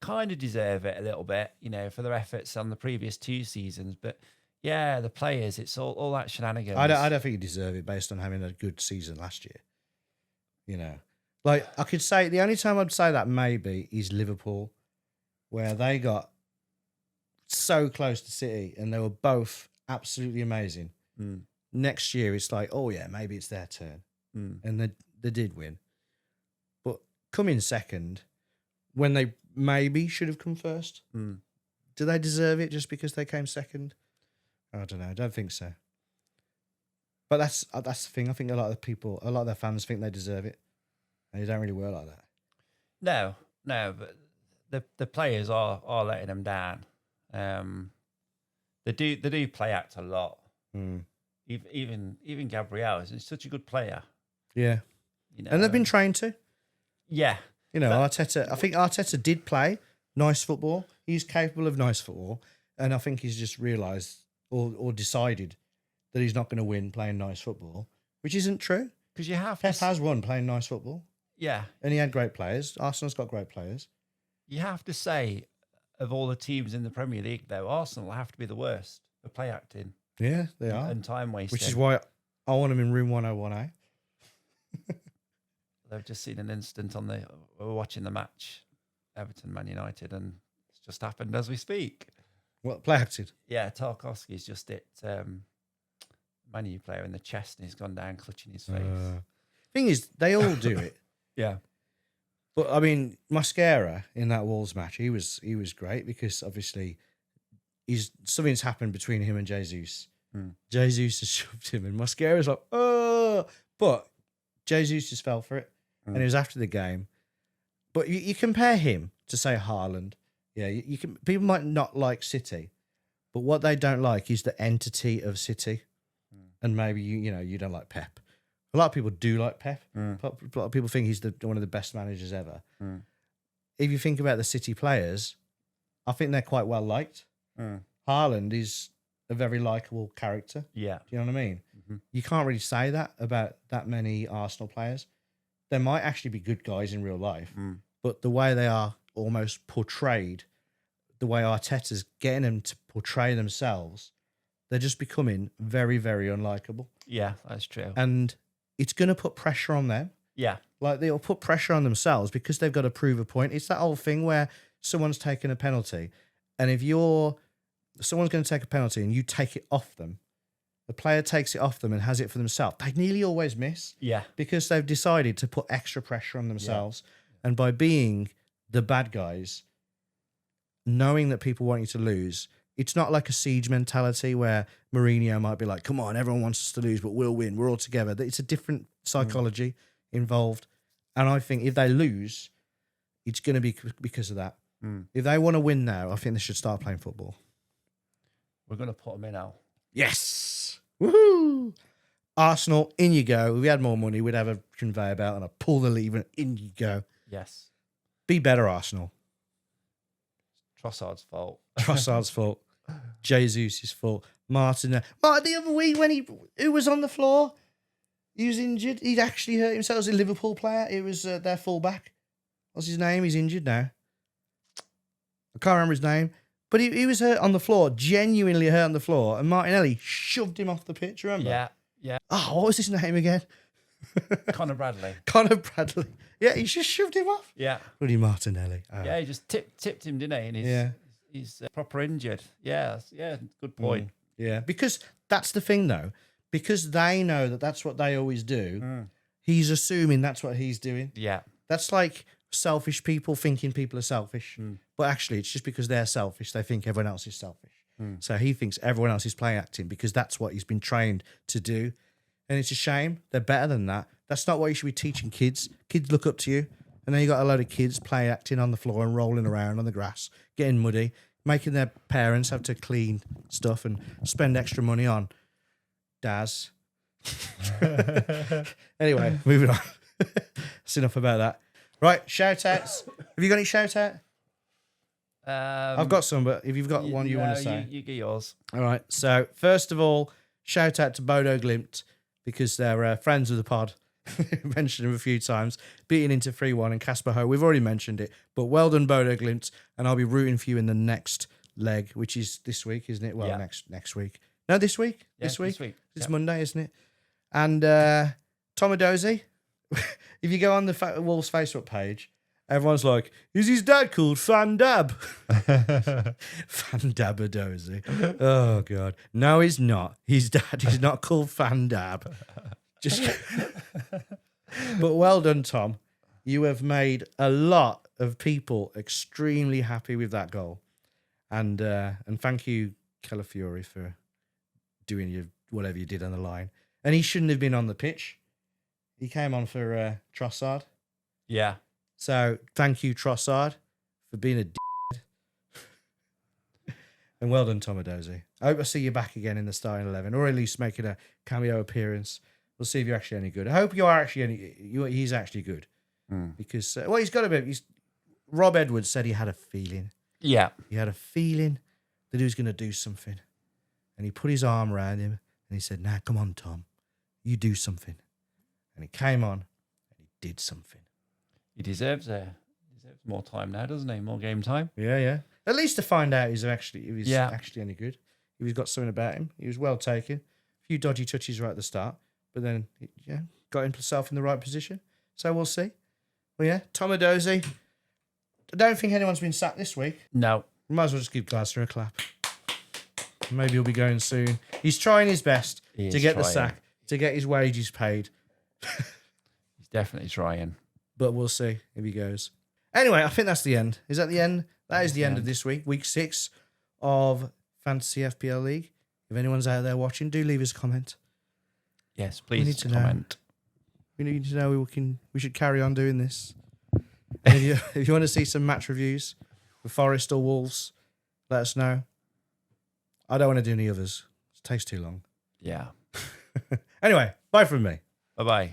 kind of deserve it a little bit, for their efforts on the previous 2 seasons. But, yeah, the players, it's all that shenanigans. I don't think you deserve it based on having a good season last year. Like, I could say, the only time I'd say that maybe is Liverpool, where they got so close to City and they were both absolutely amazing. Next year, it's like, oh, yeah, maybe it's their turn. And they did win. But coming second, when they maybe should have come first, do they deserve it just because they came second? I don't know. I don't think so. But that's the thing. I think a lot of their fans think they deserve it. And they don't really work like that. No, but the players are letting them down. They do play act a lot. Even Gabriel is such a good player. Yeah. And they've been trained to. Yeah. Arteta. I think Arteta did play nice football. He's capable of nice football, and I think he's just realised or decided that he's not going to win playing nice football, which isn't true. Because you have Pep has won playing nice football. Yeah. And he had great players. Arsenal's got great players. You have to say, of all the teams in the Premier League, though, Arsenal have to be the worst for play acting. Yeah, they are. And time wasting. Which is why I want them in room 101A. They've just seen an instant we were watching the match, Everton, Man United, and it's just happened as we speak. What, play acted? Yeah, Tarkowski's just hit Man U player in the chest and he's gone down clutching his face. Thing is, they all do it. Yeah. But I mean, Mascara in that Wolves match, he was great because obviously something's happened between him and Jesus. Jesus has shoved him, and Mascara's like, oh, but Jesus just fell for it, and it was after the game. But you compare him to say Haaland, yeah, you can. People might not like City, but what they don't like is the entity of City, and maybe you don't like Pep. A lot of people do like Pep. A lot of people think he's one of the best managers ever. If you think about the City players, I think they're quite well liked. Haaland is a very likable character. Yeah. Do you know what I mean? You can't really say that about that many Arsenal players. They might actually be good guys in real life, but the way they are almost portrayed, the way Arteta's getting them to portray themselves, they're just becoming very, very unlikable. Yeah, that's true. And it's going to put pressure on them. Yeah. Like they'll put pressure on themselves because they've got to prove a point. It's that old thing where someone's taken a penalty, and if someone's going to take a penalty and you take it off them, the player takes it off them and has it for themselves, they nearly always miss. Yeah. Because they've decided to put extra pressure on themselves. Yeah. And by being the bad guys, knowing that people want you to lose, it's not like a siege mentality where Mourinho might be like, come on, everyone wants us to lose, but we'll win. We're all together. It's a different psychology involved. And I think if they lose, it's going to be because of that. If they want to win now, I think they should start playing football. We're going to put them in now. Yes. Woohoo. Arsenal, in you go. If we had more money, we'd have a conveyor belt and a pull the lever and in you go. Yes. Be better, Arsenal. Trossard's fault. Trossard's fault. Jesus' fault. Martin, the other week when who was on the floor, he was injured. He'd actually hurt himself. It was a Liverpool player. It was their fullback. What's his name? He's injured now. I can't remember his name. But he was hurt on the floor, genuinely hurt on the floor, and Martinelli shoved him off the pitch, remember? Yeah. Oh, what was his name again? Conor Bradley. Conor Bradley. Yeah, he just shoved him off. Yeah. Bloody Martinelli. Oh. Yeah, he just tipped him, didn't he? And he's proper injured. Yeah, good point. Yeah, because that's the thing, though. Because they know that that's what they always do, he's assuming that's what he's doing. Yeah. That's like selfish people thinking people are selfish. But actually, it's just because they're selfish, they think everyone else is selfish. So he thinks everyone else is play acting because that's what he's been trained to do. And it's a shame. They're better than that. That's not what you should be teaching kids. Kids look up to you. And then you got a load of kids play acting on the floor and rolling around on the grass, getting muddy, making their parents have to clean stuff and spend extra money on Daz. Anyway, moving on. That's enough about that. Right, shout outs. Have you got any shout out? I've got some, but if you've got one you want to say. You get yours. All right. So, first of all, shout out to Bodo Glimt because they're friends of the pod. Mentioned them a few times. Beating into 3-1 and Casper Ho. We've already mentioned it, but well done, Bodo Glimt. And I'll be rooting for you in the next leg, which is this week, isn't it? Well, next week. No, this week. Yeah, this week. It's Yep. Monday, isn't it? And Tomadozi, if you go on the Wolves Facebook page, everyone's like, is his dad called Fandab? Fandabadozi. Oh, God. No, he's not. His dad is not called Fandab. Just. But well done, Tom. You have made a lot of people extremely happy with that goal. And thank you, Calafiori, for doing whatever you did on the line. And he shouldn't have been on the pitch. He came on for Trossard. Yeah. So thank you, Trossard, for being a d***. And well done, Tomadozi. I hope I see you back again in the starting 11, or at least making a cameo appearance. We'll see if you're actually any good. I hope you are actually he's actually good. Because, he's got a bit. Rob Edwards said he had a feeling. Yeah. He had a feeling that he was going to do something. And he put his arm around him and he said, nah, come on, Tom. You do something. And he came on and he did something. He deserves more time now, doesn't he? More game time. Yeah. At least to find out if he's actually any good. If he's got something about him. He was well taken. A few dodgy touches right at the start. But then, got himself in the right position. So we'll see. Well, yeah, Tomadozi. I don't think anyone's been sacked this week. No. We might as well just give Glasser a clap. Maybe he'll be going soon. He's trying his best to get the sack, to get his wages paid. He's definitely trying. but we'll see if he goes. Anyway, I think that's the end. Is that the end? That is the end of this week, week 6 of Fantasy FPL League. If anyone's out there watching, do leave us a comment. Yes, We need please to comment. We need to know we should carry on doing this. And if you want to see some match reviews for Forest or Wolves, let us know. I don't want to do any others. It takes too long. Yeah. Anyway, bye from me. Bye-bye.